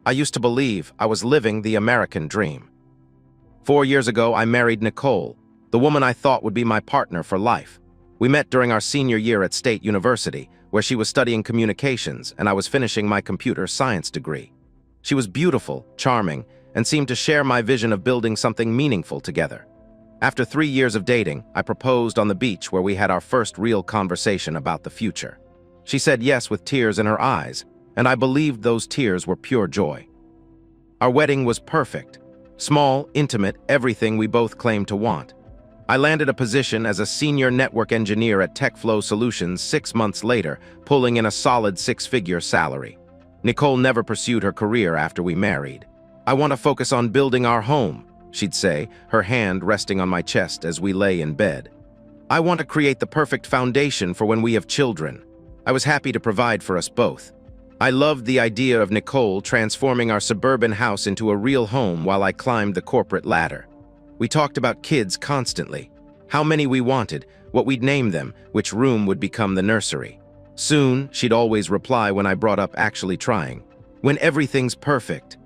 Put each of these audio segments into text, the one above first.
I used to believe I was living the American dream. 4 years ago, I married Nicole, the woman I thought would be my partner for life. We met during our senior year at State University, where she was studying communications and I was finishing my computer science degree. She was beautiful, charming, and seemed to share my vision of building something meaningful together. After 3 years of dating, I proposed on the beach where we had our first real conversation about the future. She said yes with tears in her eyes, and I believed those tears were pure joy. Our wedding was perfect. Small, intimate, everything we both claimed to want. I landed a position as a senior network engineer at TechFlow Solutions 6 months later, pulling in a solid six-figure salary. Nicole never pursued her career after we married. "I want to focus on building our home," she'd say, her hand resting on my chest as we lay in bed. "I want to create the perfect foundation for when we have children." I was happy to provide for us both. I loved the idea of Nicole transforming our suburban house into a real home while I climbed the corporate ladder. We talked about kids constantly, how many we wanted, what we'd name them, which room would become the nursery. Soon, she'd always reply when I brought up actually trying, "When everything's perfect."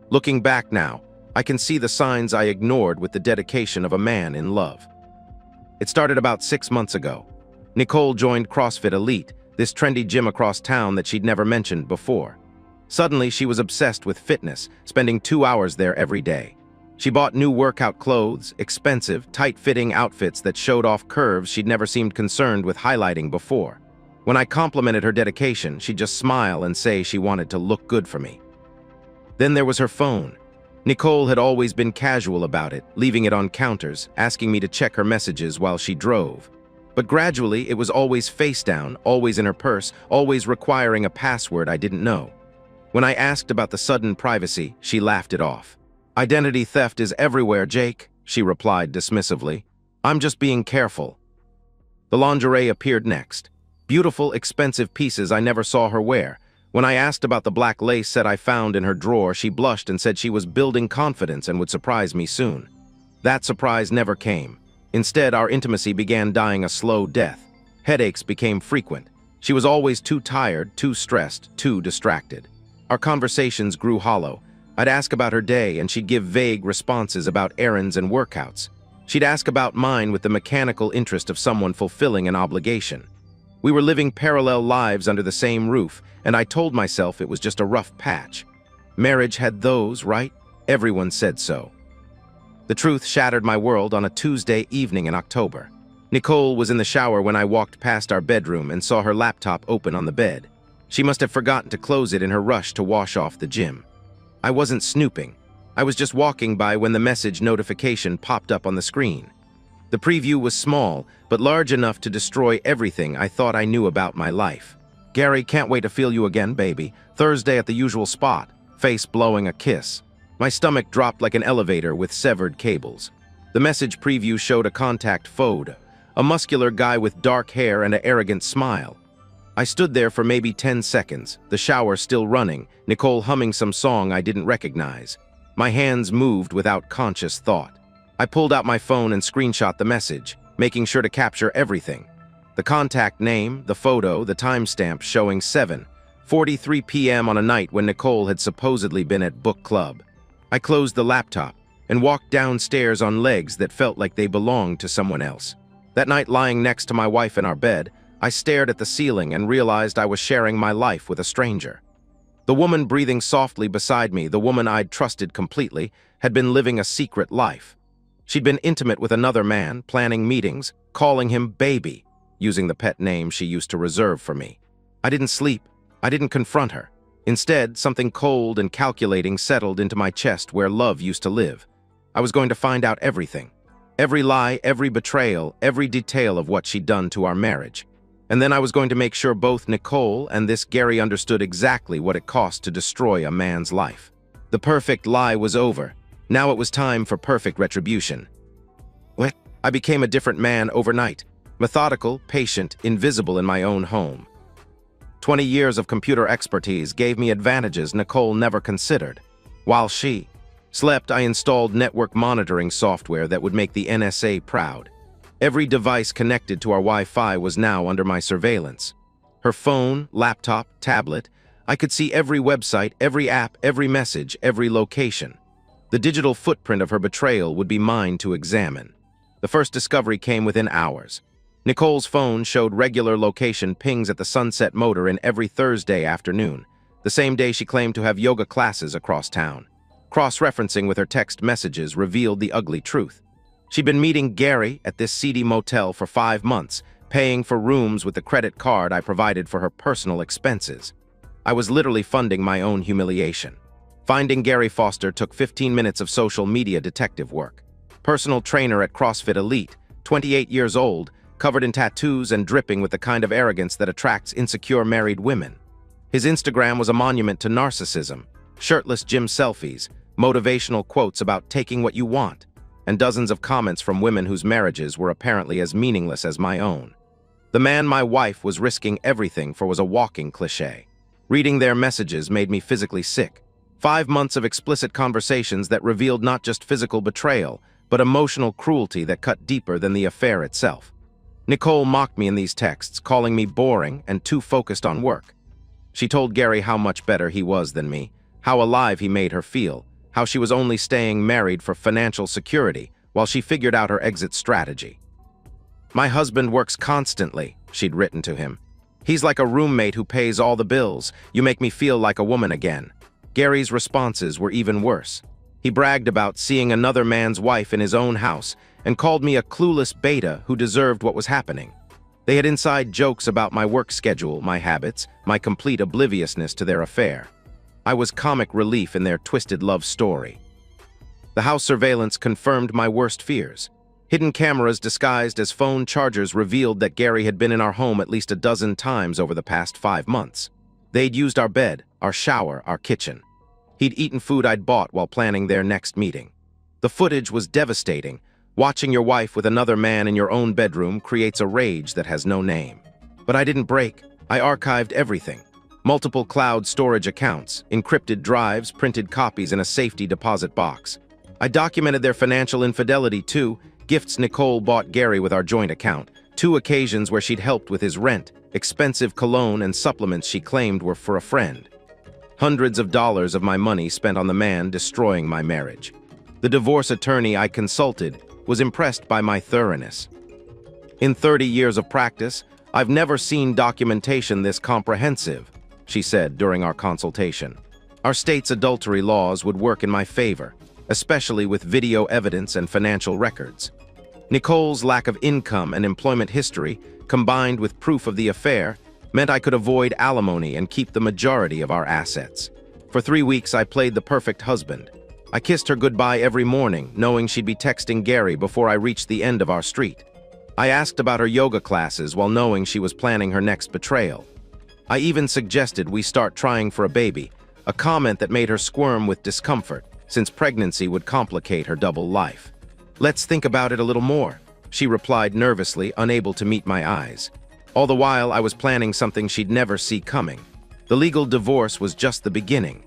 Looking back now, I can see the signs I ignored with the dedication of a man in love. It started about 6 months ago. Nicole joined CrossFit Elite, this trendy gym across town that she'd never mentioned before. Suddenly, she was obsessed with fitness, spending 2 hours there every day. She bought new workout clothes, expensive, tight-fitting outfits that showed off curves she'd never seemed concerned with highlighting before. When I complimented her dedication, she'd just smile and say she wanted to look good for me. Then there was her phone. Nicole had always been casual about it, leaving it on counters, asking me to check her messages while she drove. But gradually, it was always face down, always in her purse, always requiring a password I didn't know. When I asked about the sudden privacy, she laughed it off. "Identity theft is everywhere, Jake," she replied dismissively. "I'm just being careful." The lingerie appeared next. Beautiful, expensive pieces I never saw her wear. When I asked about the black lace set I found in her drawer, she blushed and said she was building confidence and would surprise me soon. That surprise never came. Instead, our intimacy began dying a slow death. Headaches became frequent. She was always too tired, too stressed, too distracted. Our conversations grew hollow. I'd ask about her day, and she'd give vague responses about errands and workouts. She'd ask about mine with the mechanical interest of someone fulfilling an obligation. We were living parallel lives under the same roof, and I told myself it was just a rough patch. Marriage had those, right? Everyone said so. The truth shattered my world on a Tuesday evening in October. Nicole was in the shower when I walked past our bedroom and saw her laptop open on the bed. She must have forgotten to close it in her rush to wash off the gym. I wasn't snooping. I was just walking by when the message notification popped up on the screen. The preview was small, but large enough to destroy everything I thought I knew about my life. "Gary, can't wait to feel you again, baby. Thursday at the usual spot." Face blowing a kiss. My stomach dropped like an elevator with severed cables. The message preview showed a contact photo, a muscular guy with dark hair and an arrogant smile. I stood there for maybe 10 seconds, the shower still running, Nicole humming some song I didn't recognize. My hands moved without conscious thought. I pulled out my phone and screenshot the message, making sure to capture everything. The contact name, the photo, the timestamp showing 7:43 p.m. on a night when Nicole had supposedly been at book club. I closed the laptop and walked downstairs on legs that felt like they belonged to someone else. That night, lying next to my wife in our bed, I stared at the ceiling and realized I was sharing my life with a stranger. The woman breathing softly beside me, the woman I'd trusted completely, had been living a secret life. She'd been intimate with another man, planning meetings, calling him baby, using the pet name she used to reserve for me. I didn't sleep. I didn't confront her. Instead, something cold and calculating settled into my chest where love used to live. I was going to find out everything. Every lie, every betrayal, every detail of what she'd done to our marriage. And then I was going to make sure both Nicole and this Gary understood exactly what it cost to destroy a man's life. The perfect lie was over. Now it was time for perfect retribution. What? I became a different man overnight. Methodical, patient, invisible in my own home. 20 years of computer expertise gave me advantages Nicole never considered. While she slept, I installed network monitoring software that would make the NSA proud. Every device connected to our Wi-Fi was now under my surveillance. Her phone, laptop, tablet, I could see every website, every app, every message, every location. The digital footprint of her betrayal would be mine to examine. The first discovery came within hours. Nicole's phone showed regular location pings at the Sunset Motor Inn every Thursday afternoon, the same day she claimed to have yoga classes across town. Cross-referencing with her text messages revealed the ugly truth. She'd been meeting Gary at this seedy motel for 5 months, paying for rooms with the credit card I provided for her personal expenses. I was literally funding my own humiliation. Finding Gary Foster took 15 minutes of social media detective work. Personal trainer at CrossFit Elite, 28 years old, covered in tattoos and dripping with the kind of arrogance that attracts insecure married women. His Instagram was a monument to narcissism, shirtless gym selfies, motivational quotes about taking what you want, and dozens of comments from women whose marriages were apparently as meaningless as my own. The man my wife was risking everything for was a walking cliché. Reading their messages made me physically sick. 5 months of explicit conversations that revealed not just physical betrayal, but emotional cruelty that cut deeper than the affair itself. Nicole mocked me in these texts, calling me boring and too focused on work. She told Gary how much better he was than me, how alive he made her feel, how she was only staying married for financial security while she figured out her exit strategy. "My husband works constantly," she'd written to him. "He's like a roommate who pays all the bills. You make me feel like a woman again." Gary's responses were even worse. He bragged about seeing another man's wife in his own house and called me a clueless beta who deserved what was happening. They had inside jokes about my work schedule, my habits, my complete obliviousness to their affair. I was comic relief in their twisted love story. The house surveillance confirmed my worst fears. Hidden cameras disguised as phone chargers revealed that Gary had been in our home at least a dozen times over the past 5 months. They'd used our bed, our shower, our kitchen. He'd eaten food I'd bought while planning their next meeting. The footage was devastating. Watching your wife with another man in your own bedroom creates a rage that has no name. But I didn't break. I archived everything. Multiple cloud storage accounts, encrypted drives, printed copies in a safety deposit box. I documented their financial infidelity too, gifts Nicole bought Gary with our joint account, 2 occasions where she'd helped with his rent, expensive cologne and supplements she claimed were for a friend. Hundreds of dollars of my money spent on the man destroying my marriage. The divorce attorney I consulted was impressed by my thoroughness. "In 30 years of practice, I've never seen documentation this comprehensive," she said during our consultation. Our state's adultery laws would work in my favor, especially with video evidence and financial records. Nicole's lack of income and employment history, combined with proof of the affair, meant I could avoid alimony and keep the majority of our assets. For 3 weeks, I played the perfect husband. I kissed her goodbye every morning, knowing she'd be texting Gary before I reached the end of our street. I asked about her yoga classes while knowing she was planning her next betrayal. I even suggested we start trying for a baby, a comment that made her squirm with discomfort, since pregnancy would complicate her double life. "Let's think about it a little more," she replied nervously, unable to meet my eyes. All the while, I was planning something she'd never see coming. The legal divorce was just the beginning.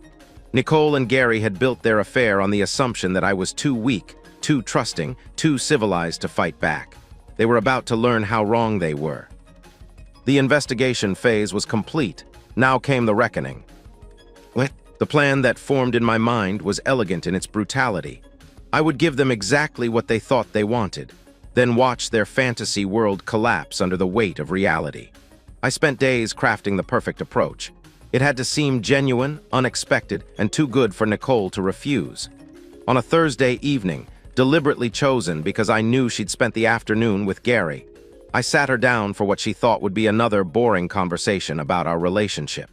Nicole and Gary had built their affair on the assumption that I was too weak, too trusting, too civilized to fight back. They were about to learn how wrong they were. The investigation phase was complete. Now came the reckoning. The plan that formed in my mind was elegant in its brutality. I would give them exactly what they thought they wanted, then watch their fantasy world collapse under the weight of reality. I spent days crafting the perfect approach. It had to seem genuine, unexpected, and too good for Nicole to refuse. On a Thursday evening, deliberately chosen because I knew she'd spent the afternoon with Gary, I sat her down for what she thought would be another boring conversation about our relationship.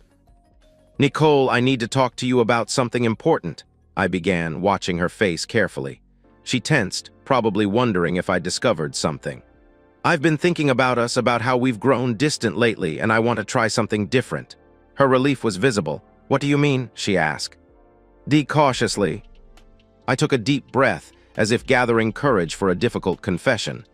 "Nicole, I need to talk to you about something important," I began, watching her face carefully. She tensed, probably wondering if I discovered something. "I've been thinking about us, about how we've grown distant lately, and I want to try something different." Her relief was visible. "What do you mean?" she asked. Cautiously. I took a deep breath, as if gathering courage for a difficult confession.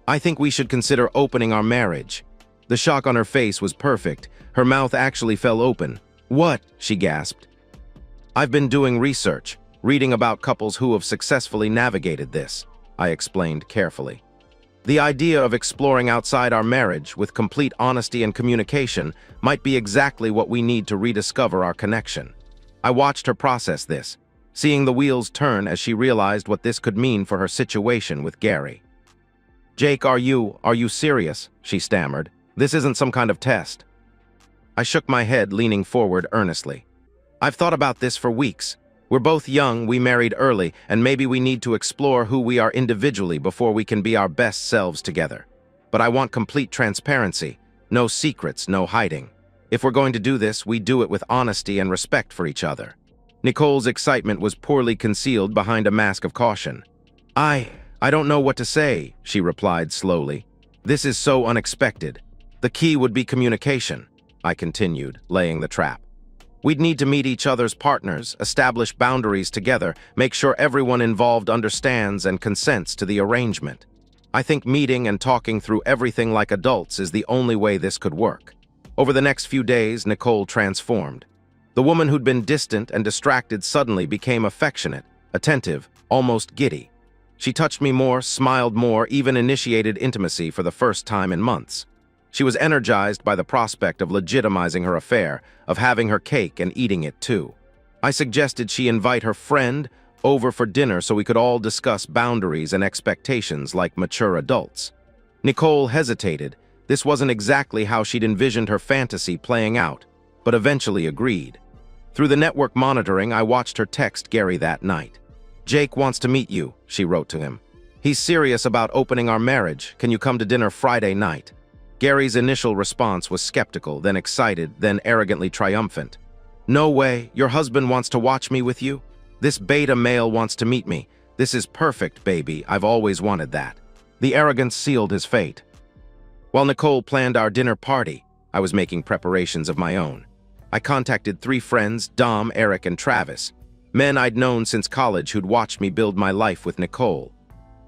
"I think we should consider opening our marriage." The shock on her face was perfect. Her mouth actually fell open. "What?" she gasped. "I've been doing research, reading about couples who have successfully navigated this," I explained carefully. The idea of exploring outside our marriage with complete honesty and communication might be exactly what we need to rediscover our connection. I watched her process this, seeing the wheels turn as she realized what this could mean for her situation with Gary. "Jake, are you serious?" she stammered. "This isn't some kind of test." I shook my head, leaning forward earnestly. "I've thought about this for weeks. We're both young, we married early, and maybe we need to explore who we are individually before we can be our best selves together. But I want complete transparency, no secrets, no hiding. If we're going to do this, we do it with honesty and respect for each other." Nicole's excitement was poorly concealed behind a mask of caution. I don't know what to say," she replied slowly. "This is so unexpected. The key would be communication," I continued, laying the trap. "We'd need to meet each other's partners, establish boundaries together, make sure everyone involved understands and consents to the arrangement. I think meeting and talking through everything like adults is the only way this could work." Over the next few days, Nicole transformed. The woman who'd been distant and distracted suddenly became affectionate, attentive, almost giddy. She touched me more, smiled more, even initiated intimacy for the first time in months. She was energized by the prospect of legitimizing her affair, of having her cake and eating it too. I suggested she invite her friend over for dinner so we could all discuss boundaries and expectations like mature adults. Nicole hesitated. This wasn't exactly how she'd envisioned her fantasy playing out, but eventually agreed. Through the network monitoring, I watched her text Gary that night. "Jake wants to meet you," she wrote to him. "He's serious about opening our marriage. Can you come to dinner Friday night?" Gary's initial response was skeptical, then excited, then arrogantly triumphant. "No way, your husband wants to watch me with you? This beta male wants to meet me. This is perfect, baby. I've always wanted that." The arrogance sealed his fate. While Nicole planned our dinner party, I was making preparations of my own. I contacted 3 friends, Dom, Eric, and Travis, men I'd known since college who'd watched me build my life with Nicole.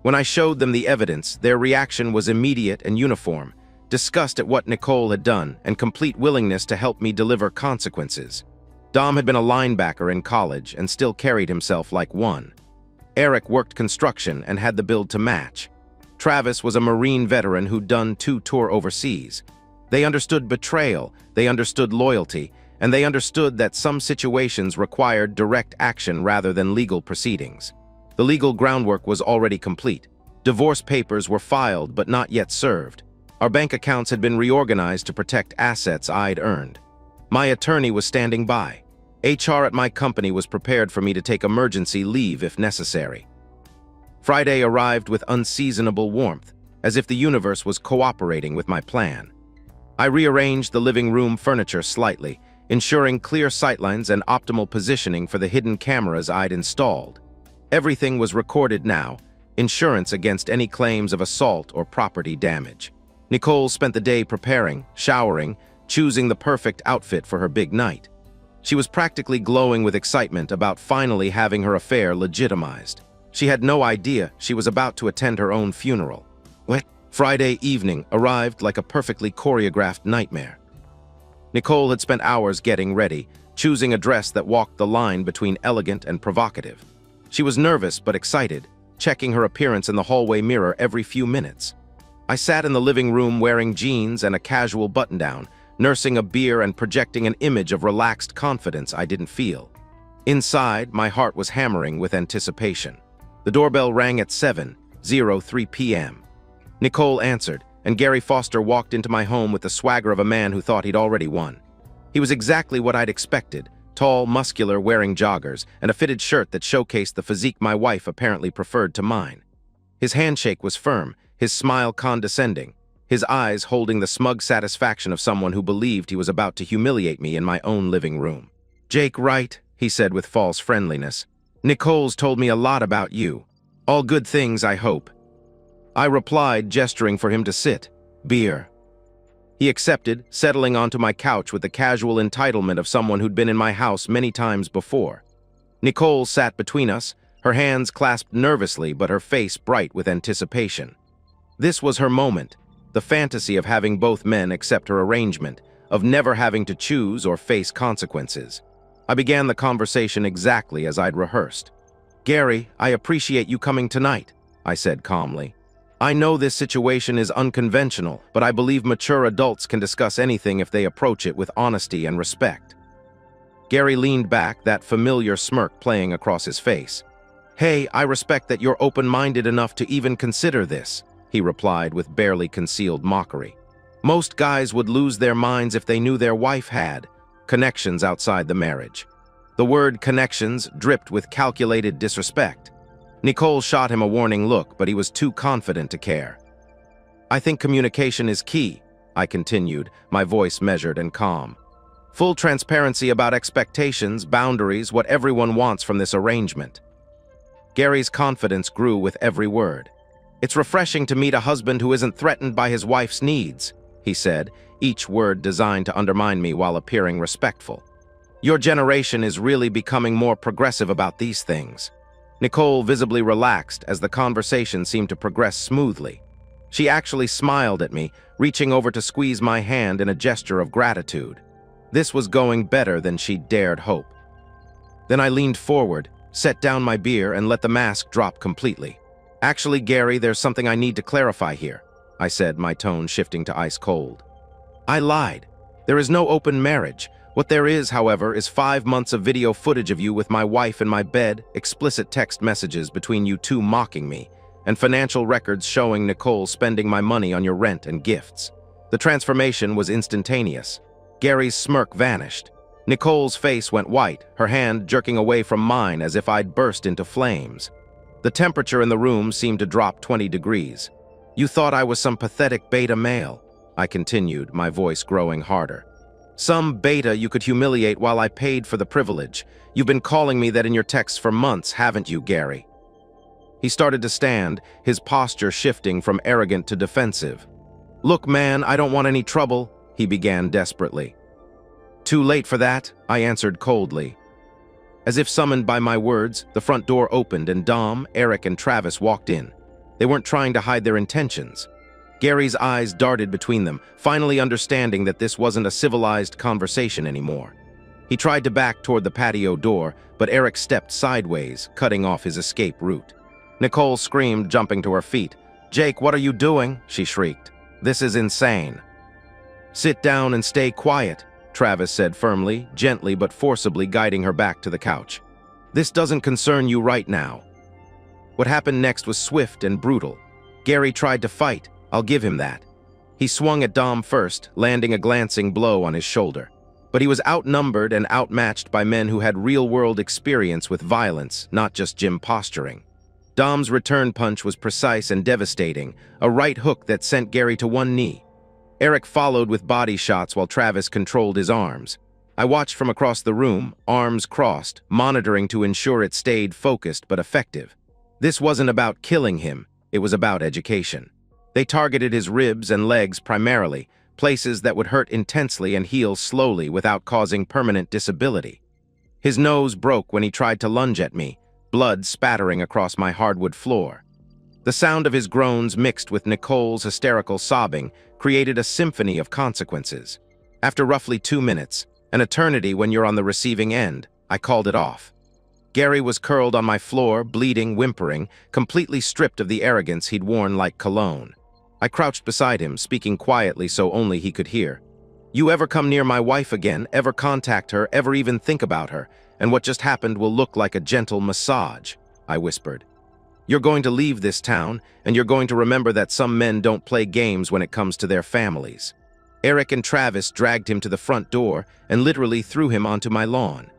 When I showed them the evidence, their reaction was immediate and uniform, disgust at what Nicole had done and complete willingness to help me deliver consequences. Dom had been a linebacker in college and still carried himself like one. Eric worked construction and had the build to match. Travis was a Marine veteran who'd done 2 tours overseas. They understood betrayal, they understood loyalty, and they understood that some situations required direct action rather than legal proceedings. The legal groundwork was already complete. Divorce papers were filed but not yet served. Our bank accounts had been reorganized to protect assets I'd earned. My attorney was standing by. HR at my company was prepared for me to take emergency leave if necessary. Friday arrived with unseasonable warmth, as if the universe was cooperating with my plan. I rearranged the living room furniture slightly, ensuring clear sightlines and optimal positioning for the hidden cameras I'd installed. Everything was recorded now, insurance against any claims of assault or property damage. Nicole spent the day preparing, showering, choosing the perfect outfit for her big night. She was practically glowing with excitement about finally having her affair legitimized. She had no idea she was about to attend her own funeral. Friday evening arrived like a perfectly choreographed nightmare. Nicole had spent hours getting ready, choosing a dress that walked the line between elegant and provocative. She was nervous but excited, checking her appearance in the hallway mirror every few minutes. I sat in the living room wearing jeans and a casual button-down, nursing a beer and projecting an image of relaxed confidence I didn't feel. Inside, my heart was hammering with anticipation. The doorbell rang at 7:03 p.m. Nicole answered, and Gary Foster walked into my home with the swagger of a man who thought he'd already won. He was exactly what I'd expected, tall, muscular, wearing joggers, and a fitted shirt that showcased the physique my wife apparently preferred to mine. His handshake was firm, his smile condescending, his eyes holding the smug satisfaction of someone who believed he was about to humiliate me in my own living room. "Jake, right?" he said with false friendliness. "Nicole's told me a lot about you. All good things, I hope." I replied, gesturing for him to sit. "Beer." He accepted, settling onto my couch with the casual entitlement of someone who'd been in my house many times before. Nicole sat between us, her hands clasped nervously but her face bright with anticipation. This was her moment, the fantasy of having both men accept her arrangement, of never having to choose or face consequences. I began the conversation exactly as I'd rehearsed. "Gary, I appreciate you coming tonight," I said calmly. I know this situation is unconventional, but I believe mature adults can discuss anything if they approach it with honesty and respect. Gary leaned back, that familiar smirk playing across his face. Hey, I respect that you're open-minded enough to even consider this, he replied with barely concealed mockery. Most guys would lose their minds if they knew their wife had connections outside the marriage. The word connections dripped with calculated disrespect. Nicole shot him a warning look, but he was too confident to care. I think communication is key, I continued, my voice measured and calm. Full transparency about expectations, boundaries, what everyone wants from this arrangement. Gary's confidence grew with every word. It's refreshing to meet a husband who isn't threatened by his wife's needs, he said, each word designed to undermine me while appearing respectful. Your generation is really becoming more progressive about these things. Nicole visibly relaxed as the conversation seemed to progress smoothly. She actually smiled at me, reaching over to squeeze my hand in a gesture of gratitude. This was going better than she dared hope. Then I leaned forward, set down my beer, and let the mask drop completely. Actually, Gary, there's something I need to clarify here, I said, my tone shifting to ice cold. I lied. There is no open marriage. What there is, however, is 5 months of video footage of you with my wife in my bed, explicit text messages between you two mocking me, and financial records showing Nicole spending my money on your rent and gifts. The transformation was instantaneous. Gary's smirk vanished. Nicole's face went white, her hand jerking away from mine as if I'd burst into flames. The temperature in the room seemed to drop 20 degrees. You thought I was some pathetic beta male, I continued, my voice growing harder. Some beta you could humiliate while I paid for the privilege. You've been calling me that in your texts for months, haven't you, Gary? He started to stand, his posture shifting from arrogant to defensive. Look, man, I don't want any trouble, he began desperately. Too late for that, I answered coldly. As if summoned by my words, the front door opened and Dom, Eric, and Travis walked in. They weren't trying to hide their intentions. Gary's eyes darted between them, finally understanding that this wasn't a civilized conversation anymore. He tried to back toward the patio door, but Eric stepped sideways, cutting off his escape route. Nicole screamed, jumping to her feet. Jake, what are you doing? She shrieked. This is insane. Sit down and stay quiet, Travis said firmly, gently but forcibly guiding her back to the couch. This doesn't concern you right now. What happened next was swift and brutal. Gary tried to fight. I'll give him that. He swung at Dom first, landing a glancing blow on his shoulder. But he was outnumbered and outmatched by men who had real-world experience with violence, not just gym posturing. Dom's return punch was precise and devastating, a right hook that sent Gary to one knee. Eric followed with body shots while Travis controlled his arms. I watched from across the room, arms crossed, monitoring to ensure it stayed focused but effective. This wasn't about killing him, it was about education. They targeted his ribs and legs primarily, places that would hurt intensely and heal slowly without causing permanent disability. His nose broke when he tried to lunge at me, blood spattering across my hardwood floor. The sound of his groans mixed with Nicole's hysterical sobbing created a symphony of consequences. After roughly 2 minutes, an eternity when you're on the receiving end, I called it off. Gary was curled on my floor, bleeding, whimpering, completely stripped of the arrogance he'd worn like cologne. I crouched beside him, speaking quietly so only he could hear. You ever come near my wife again, ever contact her, ever even think about her, and what just happened will look like a gentle massage, I whispered. You're going to leave this town, and you're going to remember that some men don't play games when it comes to their families. Eric and Travis dragged him to the front door and literally threw him onto my lawn.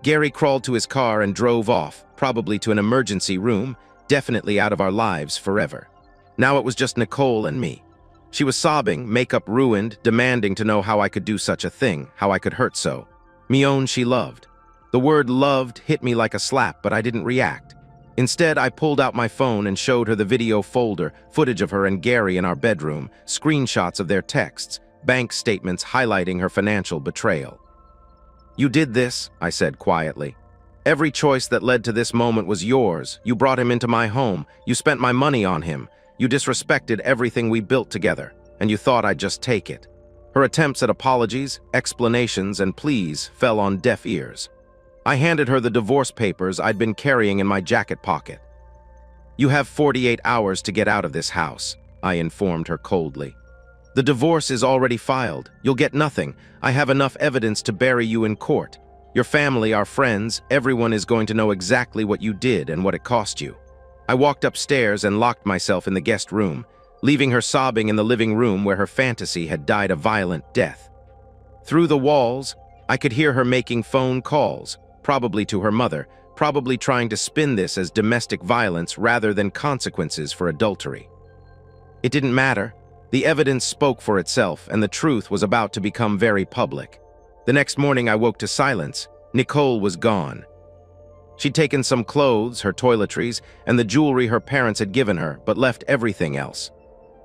Gary crawled to his car and drove off, probably to an emergency room, definitely out of our lives forever. Now it was just Nicole and me. She was sobbing, makeup ruined, demanding to know how I could do such a thing, how I could hurt so. Mion she loved. The word loved hit me like a slap, but I didn't react. Instead, I pulled out my phone and showed her the video folder, footage of her and Gary in our bedroom, screenshots of their texts, bank statements highlighting her financial betrayal. You did this, I said quietly. Every choice that led to this moment was yours. You brought him into my home. You spent my money on him. You disrespected everything we built together, and you thought I'd just take it. Her attempts at apologies, explanations, and pleas fell on deaf ears. I handed her the divorce papers I'd been carrying in my jacket pocket. "You have 48 hours to get out of this house," I informed her coldly. "The divorce is already filed. You'll get nothing. I have enough evidence to bury you in court. Your family, our friends, everyone is going to know exactly what you did and what it cost you." I walked upstairs and locked myself in the guest room, leaving her sobbing in the living room where her fantasy had died a violent death. Through the walls, I could hear her making phone calls, probably to her mother, probably trying to spin this as domestic violence rather than consequences for adultery. It didn't matter. The evidence spoke for itself, and the truth was about to become very public. The next morning I woke to silence. Nicole was gone. She'd taken some clothes, her toiletries, and the jewelry her parents had given her, but left everything else.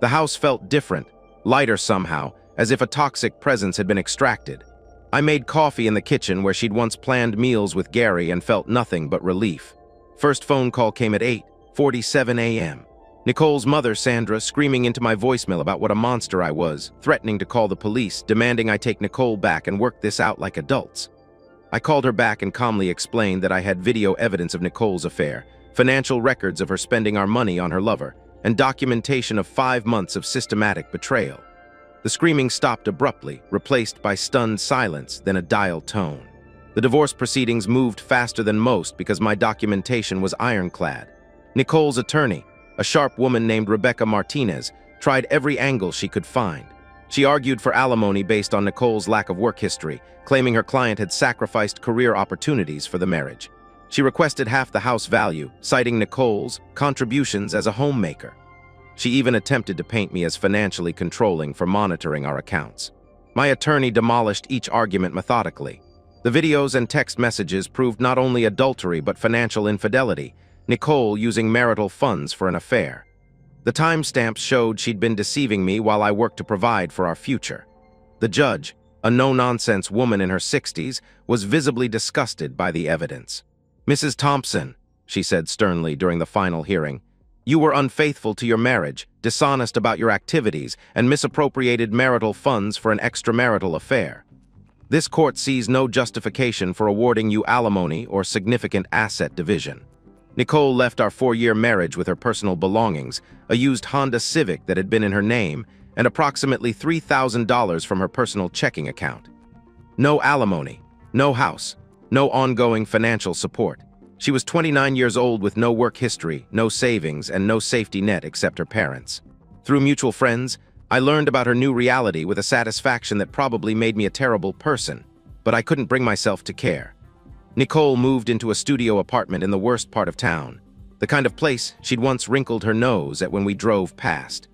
The house felt different, lighter somehow, as if a toxic presence had been extracted. I made coffee in the kitchen where she'd once planned meals with Gary and felt nothing but relief. First phone call came at 8:47 a.m. Nicole's mother, Sandra, screaming into my voicemail about what a monster I was, threatening to call the police, demanding I take Nicole back and work this out like adults. I called her back and calmly explained that I had video evidence of Nicole's affair, financial records of her spending our money on her lover, and documentation of 5 months of systematic betrayal. The screaming stopped abruptly, replaced by stunned silence, then a dial tone. The divorce proceedings moved faster than most because my documentation was ironclad. Nicole's attorney, a sharp woman named Rebecca Martinez, tried every angle she could find. She argued for alimony based on Nicole's lack of work history, claiming her client had sacrificed career opportunities for the marriage. She requested half the house value, citing Nicole's contributions as a homemaker. She even attempted to paint me as financially controlling for monitoring our accounts. My attorney demolished each argument methodically. The videos and text messages proved not only adultery but financial infidelity, Nicole using marital funds for an affair. The timestamps showed she'd been deceiving me while I worked to provide for our future. The judge, a no-nonsense woman in her 60s, was visibly disgusted by the evidence. "Mrs. Thompson," she said sternly during the final hearing, "you were unfaithful to your marriage, dishonest about your activities, and misappropriated marital funds for an extramarital affair. This court sees no justification for awarding you alimony or significant asset division." Nicole left our 4-year marriage with her personal belongings, a used Honda Civic that had been in her name, and approximately $3,000 from her personal checking account. No alimony, no house, no ongoing financial support. She was 29 years old with no work history, no savings, and no safety net except her parents. Through mutual friends, I learned about her new reality with a satisfaction that probably made me a terrible person, but I couldn't bring myself to care. Nicole moved into a studio apartment in the worst part of town, the kind of place she'd once wrinkled her nose at when we drove past.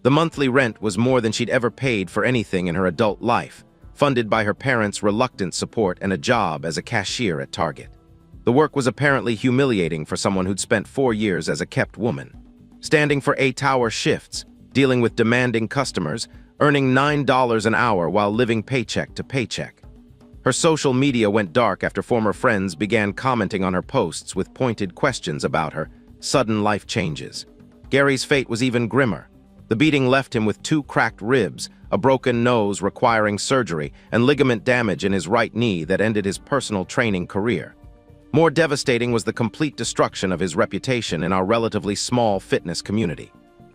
The monthly rent was more than she'd ever paid for anything in her adult life, funded by her parents' reluctant support and a job as a cashier at Target. The work was apparently humiliating for someone who'd spent 4 years as a kept woman. Standing for 8-hour shifts, dealing with demanding customers, earning $9 an hour while living paycheck to paycheck. Her social media went dark after former friends began commenting on her posts with pointed questions about her sudden life changes. Gary's fate was even grimmer. The beating left him with 2 cracked ribs, a broken nose requiring surgery, and ligament damage in his right knee that ended his personal training career. More devastating was the complete destruction of his reputation in our relatively small fitness community.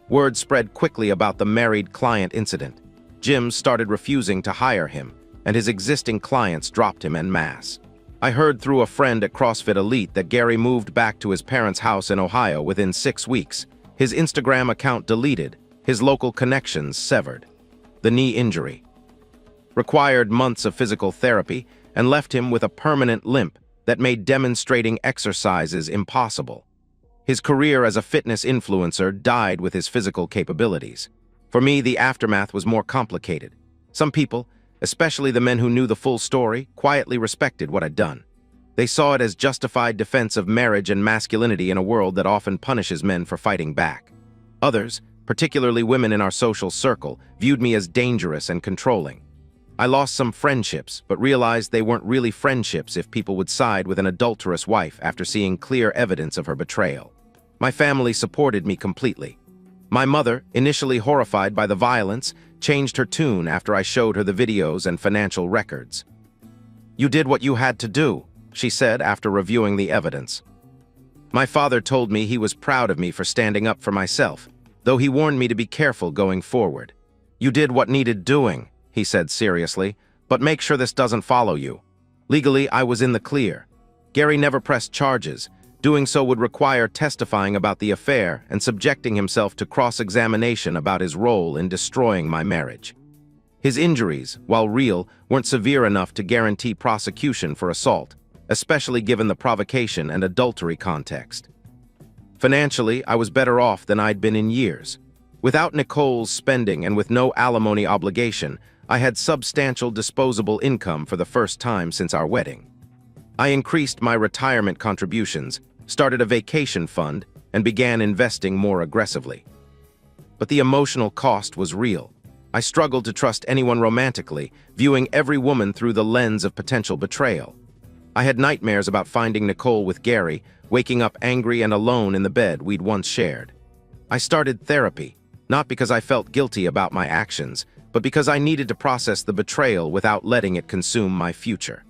Word spread quickly about the married client incident. Gyms started refusing to hire him, and his existing clients dropped him en masse. I heard through a friend at CrossFit Elite that Gary moved back to his parents' house in Ohio within 6 weeks, his Instagram account deleted, his local connections severed. The knee injury required months of physical therapy and left him with a permanent limp that made demonstrating exercises impossible. His career as a fitness influencer died with his physical capabilities. For me, the aftermath was more complicated. Some people, especially the men who knew the full story, quietly respected what I'd done. They saw it as justified defense of marriage and masculinity in a world that often punishes men for fighting back. Others, particularly women in our social circle, viewed me as dangerous and controlling. I lost some friendships, but realized they weren't really friendships if people would side with an adulterous wife after seeing clear evidence of her betrayal. My family supported me completely. My mother, initially horrified by the violence, changed her tune after I showed her the videos and financial records. "You did what you had to do," she said after reviewing the evidence. My father told me he was proud of me for standing up for myself, though he warned me to be careful going forward. "You did what needed doing," he said seriously, "but make sure this doesn't follow you." Legally, I was in the clear. Gary never pressed charges. Doing so would require testifying about the affair and subjecting himself to cross-examination about his role in destroying my marriage. His injuries, while real, weren't severe enough to guarantee prosecution for assault, especially given the provocation and adultery context. Financially, I was better off than I'd been in years. Without Nicole's spending and with no alimony obligation, I had substantial disposable income for the first time since our wedding. I increased my retirement contributions, started a vacation fund, and began investing more aggressively. But the emotional cost was real. I struggled to trust anyone romantically, viewing every woman through the lens of potential betrayal. I had nightmares about finding Nicole with Gary, waking up angry and alone in the bed we'd once shared. I started therapy, not because I felt guilty about my actions, but because I needed to process the betrayal without letting it consume my future.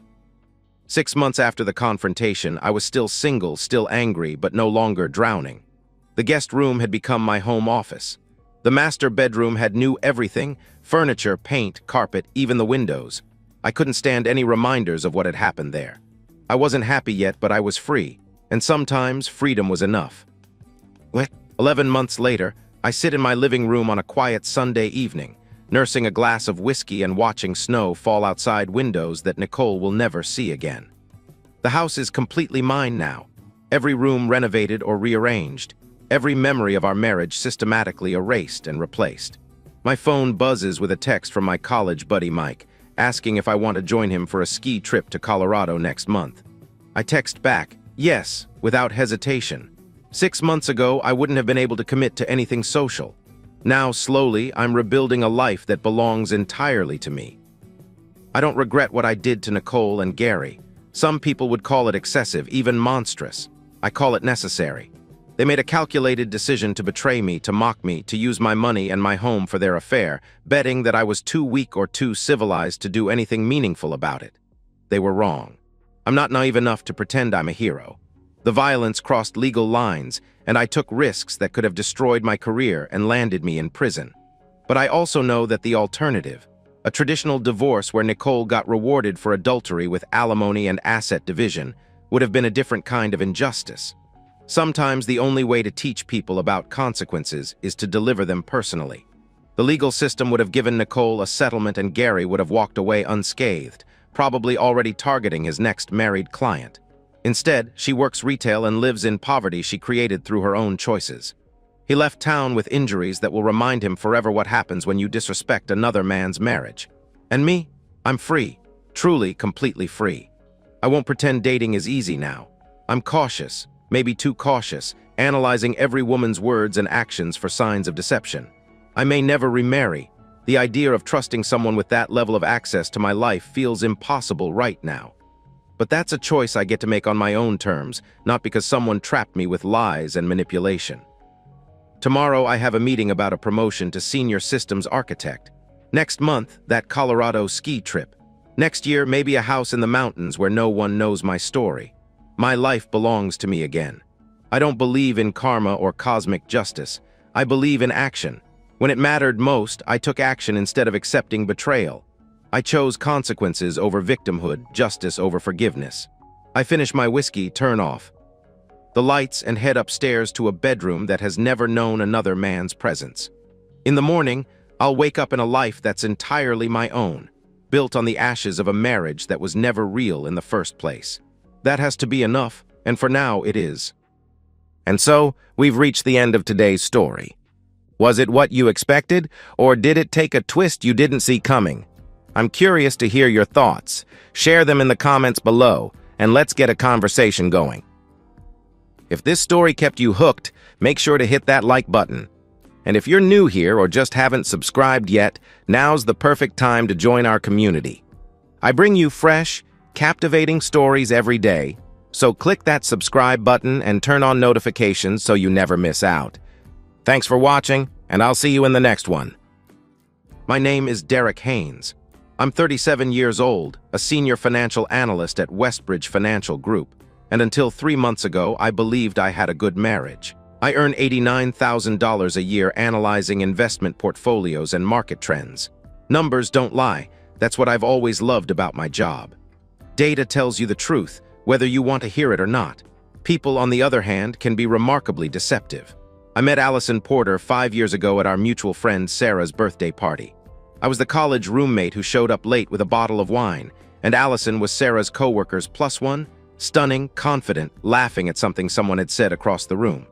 6 months after the confrontation, I was still single, still angry, but no longer drowning. The guest room had become my home office. The master bedroom had new everything: furniture, paint, carpet, even the windows. I couldn't stand any reminders of what had happened there. I wasn't happy yet, but I was free, and sometimes freedom was enough. 11 months later, I sit in my living room on a quiet Sunday evening, nursing a glass of whiskey and watching snow fall outside windows that Nicole will never see again. The house is completely mine now, every room renovated or rearranged, every memory of our marriage systematically erased and replaced. My phone buzzes with a text from my college buddy Mike, asking if I want to join him for a ski trip to Colorado next month. I text back, yes, without hesitation. 6 months ago, I wouldn't have been able to commit to anything social. Now, slowly, I'm rebuilding a life that belongs entirely to me. I don't regret what I did to Nicole and Gary. Some people would call it excessive, even monstrous. I call it necessary. They made a calculated decision to betray me, to mock me, to use my money and my home for their affair, betting that I was too weak or too civilized to do anything meaningful about it. They were wrong. I'm not naive enough to pretend I'm a hero. The violence crossed legal lines, and I took risks that could have destroyed my career and landed me in prison. But I also know that the alternative, a traditional divorce where Nicole got rewarded for adultery with alimony and asset division, would have been a different kind of injustice. Sometimes the only way to teach people about consequences is to deliver them personally. The legal system would have given Nicole a settlement and Gary would have walked away unscathed, probably already targeting his next married client. Instead, she works retail and lives in poverty she created through her own choices. He left town with injuries that will remind him forever what happens when you disrespect another man's marriage. And me? I'm free. Truly, completely free. I won't pretend dating is easy now. I'm cautious, maybe too cautious, analyzing every woman's words and actions for signs of deception. I may never remarry. The idea of trusting someone with that level of access to my life feels impossible right now. But that's a choice I get to make on my own terms, not because someone trapped me with lies and manipulation. Tomorrow I have a meeting about a promotion to senior systems architect. Next month, that Colorado ski trip. Next year, maybe a house in the mountains where no one knows my story. My life belongs to me again. I don't believe in karma or cosmic justice. I believe in action. When it mattered most, I took action instead of accepting betrayal. I chose consequences over victimhood, justice over forgiveness. I finish my whiskey, turn off the lights, and head upstairs to a bedroom that has never known another man's presence. In the morning, I'll wake up in a life that's entirely my own, built on the ashes of a marriage that was never real in the first place. That has to be enough, and for now it is. And so, we've reached the end of today's story. Was it what you expected, or did it take a twist you didn't see coming? I'm curious to hear your thoughts. Share them in the comments below, and let's get a conversation going. If this story kept you hooked, make sure to hit that like button. And if you're new here or just haven't subscribed yet, now's the perfect time to join our community. I bring you fresh, captivating stories every day, so click that subscribe button and turn on notifications so you never miss out. Thanks for watching, and I'll see you in the next one. My name is Derek Haynes. I'm 37 years old, a senior financial analyst at Westbridge Financial Group, and until 3 months ago, I believed I had a good marriage. I earn $89,000 a year analyzing investment portfolios and market trends. Numbers don't lie. That's what I've always loved about my job. Data tells you the truth, whether you want to hear it or not. People, on the other hand, can be remarkably deceptive. I met Allison Porter 5 years ago at our mutual friend Sarah's birthday party. I was the college roommate who showed up late with a bottle of wine, and Allison was Sarah's coworker's plus one, stunning, confident, laughing at something someone had said across the room.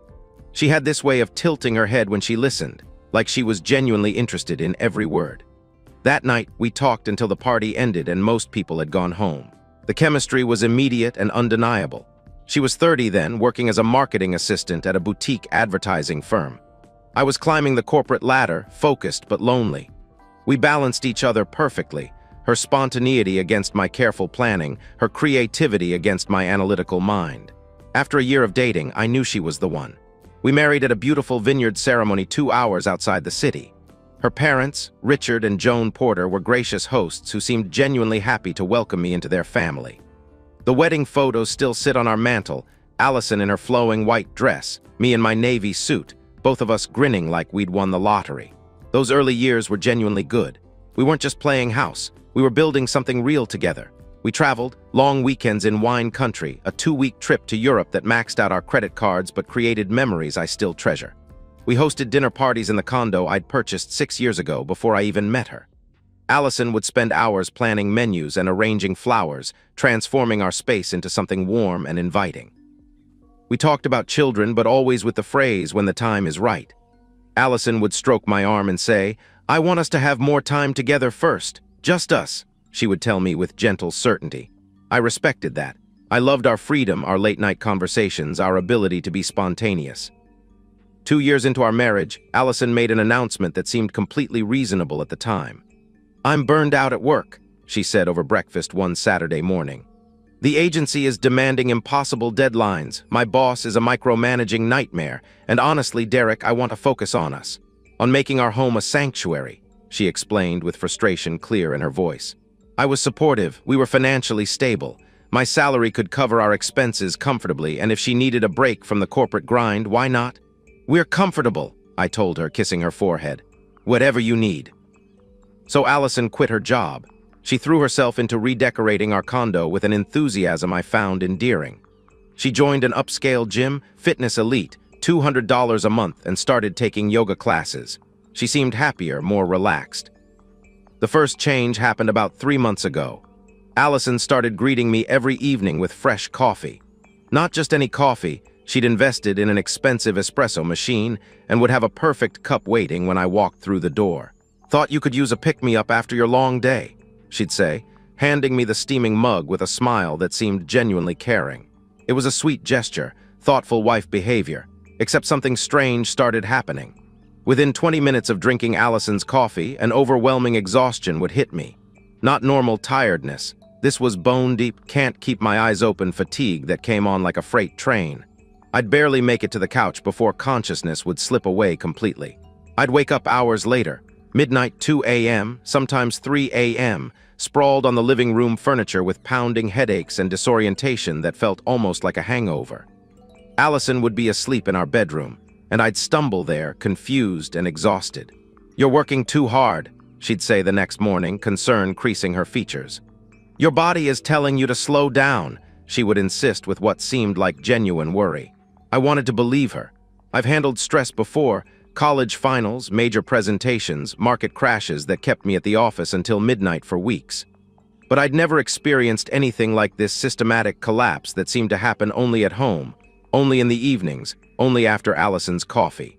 She had this way of tilting her head when she listened, like she was genuinely interested in every word. That night, we talked until the party ended and most people had gone home. The chemistry was immediate and undeniable. She was 30 then, working as a marketing assistant at a boutique advertising firm. I was climbing the corporate ladder, focused but lonely. We balanced each other perfectly, her spontaneity against my careful planning, her creativity against my analytical mind. After a year of dating, I knew she was the one. We married at a beautiful vineyard ceremony 2 hours outside the city. Her parents, Richard and Joan Porter, were gracious hosts who seemed genuinely happy to welcome me into their family. The wedding photos still sit on our mantle, Allison in her flowing white dress, me in my navy suit, both of us grinning like we'd won the lottery. Those early years were genuinely good. We weren't just playing house, we were building something real together. We traveled, long weekends in wine country, a 2-week trip to Europe that maxed out our credit cards but created memories I still treasure. We hosted dinner parties in the condo I'd purchased 6 years ago before I even met her. Allison would spend hours planning menus and arranging flowers, transforming our space into something warm and inviting. We talked about children, but always with the phrase, "when the time is right." Allison would stroke my arm and say, "I want us to have more time together first, just us," she would tell me with gentle certainty. I respected that. I loved our freedom, our late-night conversations, our ability to be spontaneous. 2 years into our marriage, Allison made an announcement that seemed completely reasonable at the time. "I'm burned out at work," she said over breakfast one Saturday morning. "The agency is demanding impossible deadlines. My boss is a micromanaging nightmare, and honestly, Derek, I want to focus on us, on making our home a sanctuary," she explained with frustration clear in her voice. I was supportive. We were financially stable. My salary could cover our expenses comfortably, and if she needed a break from the corporate grind, why not? "We're comfortable," I told her, kissing her forehead. "Whatever you need." So Allison quit her job. She threw herself into redecorating our condo with an enthusiasm I found endearing. She joined an upscale gym, Fitness Elite, $200 a month, and started taking yoga classes. She seemed happier, more relaxed. The first change happened about 3 months ago. Allison started greeting me every evening with fresh coffee. Not just any coffee, she'd invested in an expensive espresso machine and would have a perfect cup waiting when I walked through the door. "Thought you could use a pick-me-up after your long day," she'd say, handing me the steaming mug with a smile that seemed genuinely caring. It was a sweet gesture, thoughtful wife behavior, except something strange started happening. Within 20 minutes of drinking Allison's coffee, an overwhelming exhaustion would hit me. Not normal tiredness. This was bone-deep, can't-keep-my-eyes-open fatigue that came on like a freight train. I'd barely make it to the couch before consciousness would slip away completely. I'd wake up hours later, midnight 2 a.m., sometimes 3 a.m., sprawled on the living room furniture with pounding headaches and disorientation that felt almost like a hangover. Allison would be asleep in our bedroom, and I'd stumble there, confused and exhausted. "You're working too hard," she'd say the next morning, concern creasing her features. "Your body is telling you to slow down," she would insist with what seemed like genuine worry. I wanted to believe her. I've handled stress before, college finals, major presentations, market crashes that kept me at the office until midnight for weeks. But I'd never experienced anything like this systematic collapse that seemed to happen only at home, only in the evenings, only after Allison's coffee.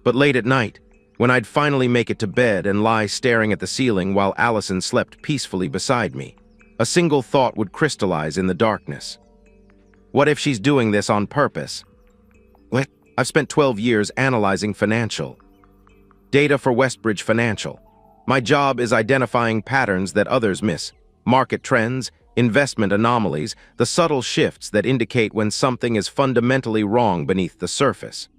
But late at night, when I'd finally make it to bed and lie staring at the ceiling while Allison slept peacefully beside me, a single thought would crystallize in the darkness. What if she's doing this on purpose? What? I've spent 12 years analyzing financial data for Westbridge Financial. My job is identifying patterns that others miss, market trends, investment anomalies, the subtle shifts that indicate when something is fundamentally wrong beneath the surface.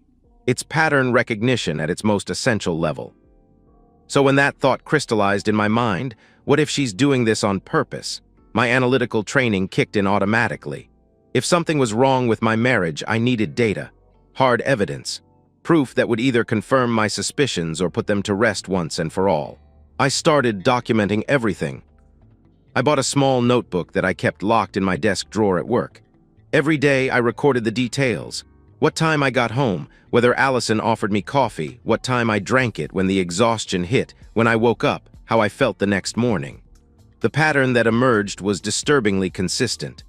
It's pattern recognition at its most essential level. So when that thought crystallized in my mind, what if she's doing this on purpose? My analytical training kicked in automatically. If something was wrong with my marriage, I needed data, hard evidence, proof that would either confirm my suspicions or put them to rest once and for all. I started documenting everything. I bought a small notebook that I kept locked in my desk drawer at work. Every day I recorded the details. What time I got home, whether Allison offered me coffee, what time I drank it when the exhaustion hit, when I woke up, how I felt the next morning. The pattern that emerged was disturbingly consistent.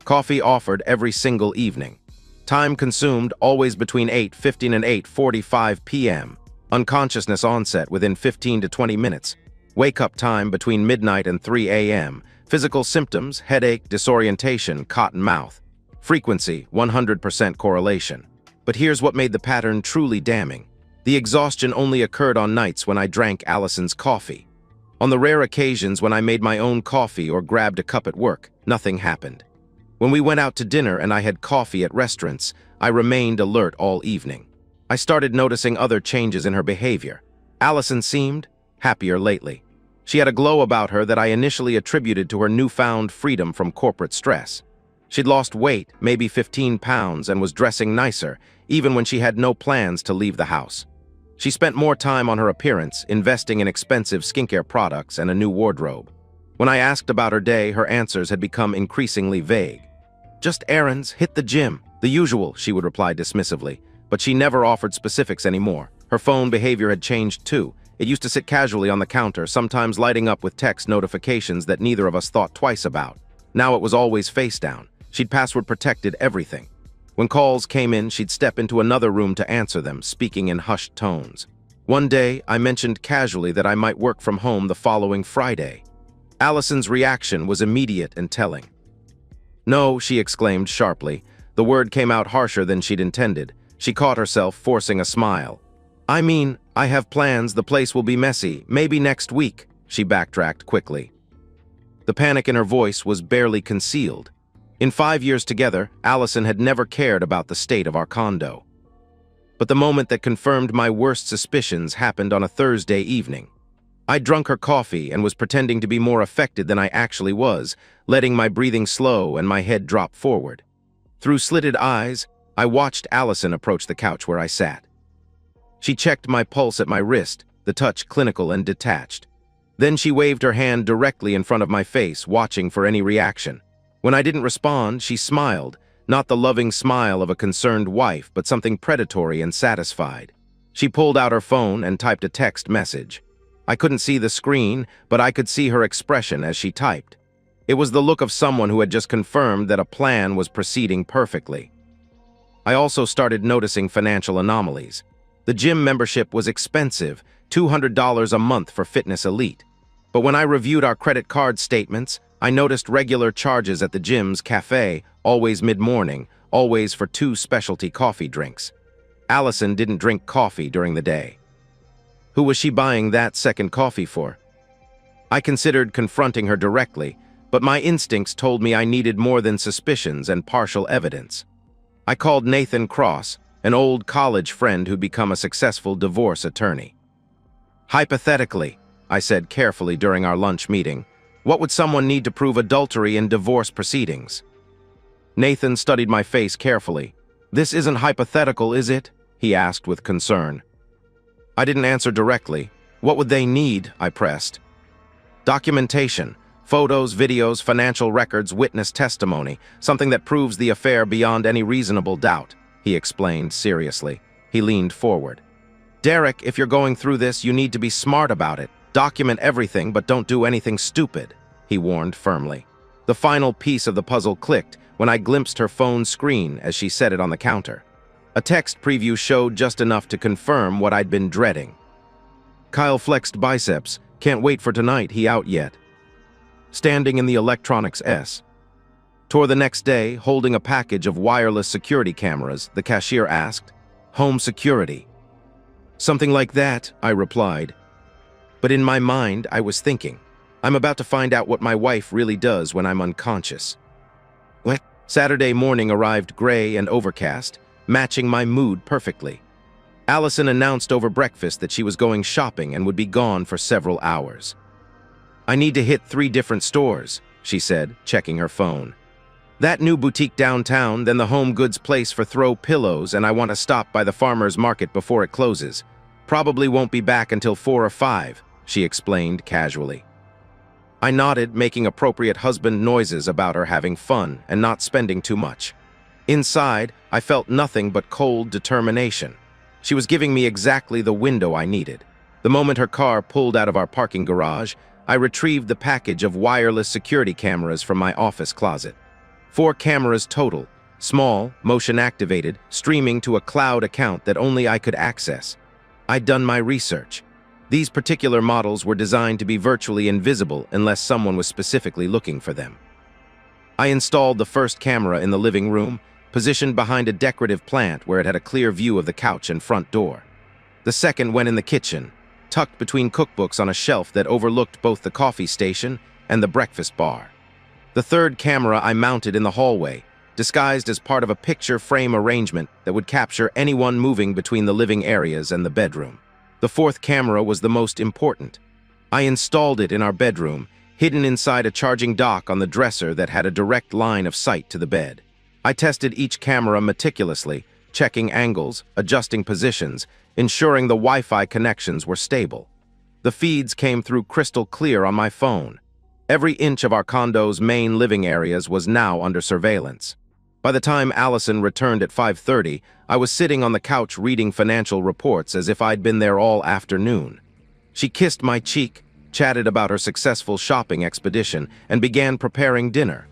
Coffee offered every single evening. Time consumed always between 8:15 and 8:45 p.m. Unconsciousness onset within 15 to 20 minutes. Wake-up time between midnight and 3 a.m. Physical symptoms, headache, disorientation, cotton mouth. Frequency, 100% correlation. But here's what made the pattern truly damning. The exhaustion only occurred on nights when I drank Allison's coffee. On the rare occasions when I made my own coffee or grabbed a cup at work, nothing happened. When we went out to dinner and I had coffee at restaurants, I remained alert all evening. I started noticing other changes in her behavior. Allison seemed happier lately. She had a glow about her that I initially attributed to her newfound freedom from corporate stress. She'd lost weight, maybe 15 pounds, and was dressing nicer, even when she had no plans to leave the house. She spent more time on her appearance, investing in expensive skincare products and a new wardrobe. When I asked about her day, her answers had become increasingly vague. "Just errands, hit the gym, the usual," she would reply dismissively, but she never offered specifics anymore. Her phone behavior had changed too. It used to sit casually on the counter, sometimes lighting up with text notifications that neither of us thought twice about. Now it was always face down. She'd password-protected everything. When calls came in, she'd step into another room to answer them, speaking in hushed tones. One day, I mentioned casually that I might work from home the following Friday. Allison's reaction was immediate and telling. "No," she exclaimed sharply. The word came out harsher than she'd intended. She caught herself, forcing a smile. "I mean, I have plans, the place will be messy, maybe next week," she backtracked quickly. The panic in her voice was barely concealed. In 5 years together, Allison had never cared about the state of our condo. But the moment that confirmed my worst suspicions happened on a Thursday evening. I'd drunk her coffee and was pretending to be more affected than I actually was, letting my breathing slow and my head drop forward. Through slitted eyes, I watched Allison approach the couch where I sat. She checked my pulse at my wrist, the touch clinical and detached. Then she waved her hand directly in front of my face, watching for any reaction. When I didn't respond, she smiled, not the loving smile of a concerned wife, but something predatory and satisfied. She pulled out her phone and typed a text message. I couldn't see the screen, but I could see her expression as she typed. It was the look of someone who had just confirmed that a plan was proceeding perfectly. I also started noticing financial anomalies. The gym membership was expensive, $200 a month for Fitness Elite. But when I reviewed our credit card statements, I noticed regular charges at the gym's cafe, always mid-morning, always for 2 specialty coffee drinks. Allison didn't drink coffee during the day. Who was she buying that second coffee for? I considered confronting her directly, but my instincts told me I needed more than suspicions and partial evidence. I called Nathan Cross, an old college friend who'd become a successful divorce attorney. "Hypothetically," I said carefully during our lunch meeting, "what would someone need to prove adultery in divorce proceedings?" Nathan studied my face carefully. "This isn't hypothetical, is it?" he asked with concern. I didn't answer directly. "What would they need?" I pressed. "Documentation. Photos, videos, financial records, witness testimony. Something that proves the affair beyond any reasonable doubt," he explained seriously. He leaned forward. "Derek, if you're going through this, you need to be smart about it. Document everything, but don't do anything stupid," he warned firmly. The final piece of the puzzle clicked when I glimpsed her phone screen as she set it on the counter. A text preview showed just enough to confirm what I'd been dreading. "Kyle flexed biceps. Can't wait for tonight, he out yet." Standing in the electronics S. Toward the next day, holding a package of wireless security cameras, the cashier asked, "Home security." "Something like that," I replied. But in my mind, I was thinking, I'm about to find out what my wife really does when I'm unconscious. What? Saturday morning arrived gray and overcast, matching my mood perfectly. Allison announced over breakfast that she was going shopping and would be gone for several hours. "I need to hit 3 different stores," she said, checking her phone. That new boutique downtown, then the home goods place for throw pillows, and I want to stop by the farmer's market before it closes. Probably won't be back until 4 or 5, she explained casually. I nodded, making appropriate husband noises about her having fun and not spending too much. Inside, I felt nothing but cold determination. She was giving me exactly the window I needed. The moment her car pulled out of our parking garage, I retrieved the package of wireless security cameras from my office closet. 4 cameras total, small, motion-activated, streaming to a cloud account that only I could access. I'd done my research. These particular models were designed to be virtually invisible unless someone was specifically looking for them. I installed the first camera in the living room, positioned behind a decorative plant where it had a clear view of the couch and front door. The second went in the kitchen, tucked between cookbooks on a shelf that overlooked both the coffee station and the breakfast bar. The third camera I mounted in the hallway, disguised as part of a picture frame arrangement that would capture anyone moving between the living areas and the bedroom. The fourth camera was the most important. I installed it in our bedroom, hidden inside a charging dock on the dresser that had a direct line of sight to the bed. I tested each camera meticulously, checking angles, adjusting positions, ensuring the Wi-Fi connections were stable. The feeds came through crystal clear on my phone. Every inch of our condo's main living areas was now under surveillance. By the time Allison returned at 5:30, I was sitting on the couch reading financial reports as if I'd been there all afternoon. She kissed my cheek, chatted about her successful shopping expedition, and began preparing dinner.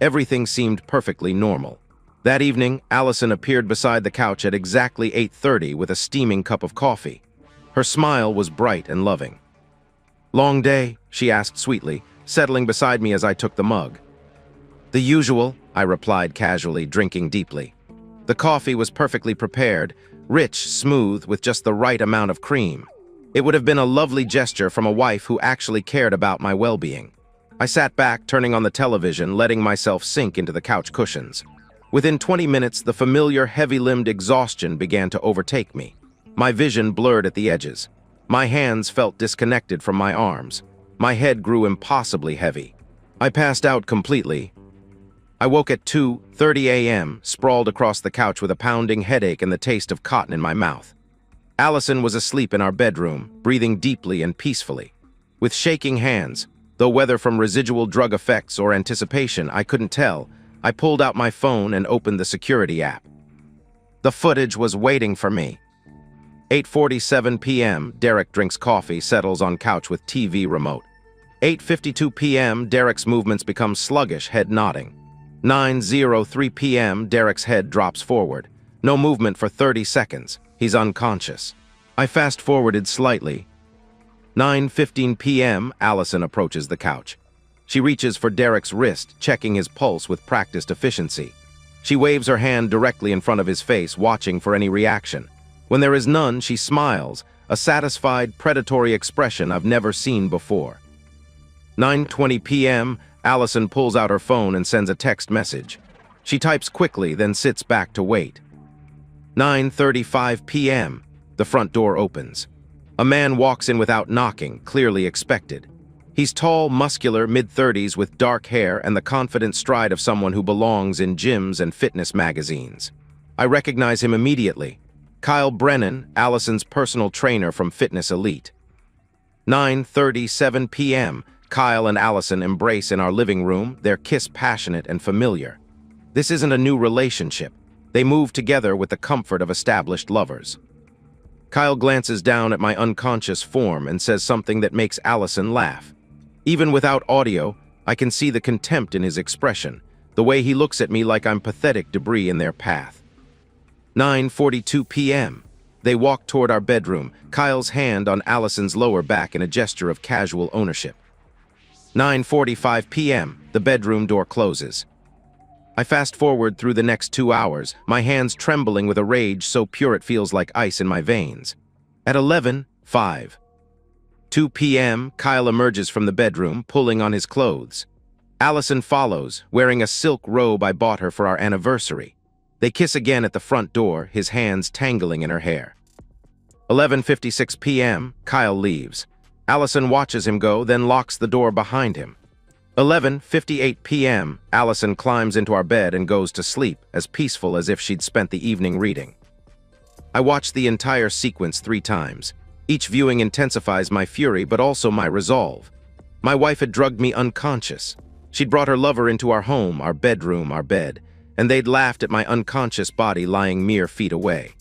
Everything seemed perfectly normal. That evening, Allison appeared beside the couch at exactly 8:30 with a steaming cup of coffee. Her smile was bright and loving. "Long day?" she asked sweetly, settling beside me as I took the mug. "The usual," I replied casually, drinking deeply. The coffee was perfectly prepared, rich, smooth, with just the right amount of cream. It would have been a lovely gesture from a wife who actually cared about my well-being. I sat back, turning on the television, letting myself sink into the couch cushions. Within 20 minutes, the familiar heavy-limbed exhaustion began to overtake me. My vision blurred at the edges. My hands felt disconnected from my arms. My head grew impossibly heavy. I passed out completely. I woke at 2:30 a.m., sprawled across the couch with a pounding headache and the taste of cotton in my mouth. Allison was asleep in our bedroom, breathing deeply and peacefully. With shaking hands, though whether from residual drug effects or anticipation, I couldn't tell, I pulled out my phone and opened the security app. The footage was waiting for me. 8:47 p.m., Derek drinks coffee, settles on couch with TV remote. 8:52 p.m., Derek's movements become sluggish, head nodding. 9:03 p.m., Derek's head drops forward. No movement for 30 seconds. He's unconscious. I fast-forwarded slightly. 9:15 p.m., Allison approaches the couch. She reaches for Derek's wrist, checking his pulse with practiced efficiency. She waves her hand directly in front of his face, watching for any reaction. When there is none, she smiles, a satisfied, predatory expression I've never seen before. 9:20 p.m., Allison pulls out her phone and sends a text message. She types quickly, then sits back to wait. 9:35 p.m., the front door opens. A man walks in without knocking, clearly expected. He's tall, muscular, mid-30s with dark hair and the confident stride of someone who belongs in gyms and fitness magazines. I recognize him immediately. Kyle Brennan, Allison's personal trainer from Fitness Elite. 9:37 p.m., Kyle and Allison embrace in our living room, their kiss passionate and familiar. This isn't a new relationship. They move together with the comfort of established lovers. Kyle glances down at my unconscious form and says something that makes Allison laugh. Even without audio, I can see the contempt in his expression, the way he looks at me like I'm pathetic debris in their path. 9:42 p.m. They walk toward our bedroom, Kyle's hand on Allison's lower back in a gesture of casual ownership. 9:45 p.m., the bedroom door closes. I fast-forward through the next 2 hours, my hands trembling with a rage so pure it feels like ice in my veins. At 11:05. 2 p.m., Kyle emerges from the bedroom, pulling on his clothes. Allison follows, wearing a silk robe I bought her for our anniversary. They kiss again at the front door, his hands tangling in her hair. 11:56 p.m., Kyle leaves. Allison watches him go, then locks the door behind him. 11:58 p.m., Allison climbs into our bed and goes to sleep, as peaceful as if she'd spent the evening reading. I watched the entire sequence 3 times. Each viewing intensifies my fury, but also my resolve. My wife had drugged me unconscious. She'd brought her lover into our home, our bedroom, our bed, and they'd laughed at my unconscious body lying mere feet away.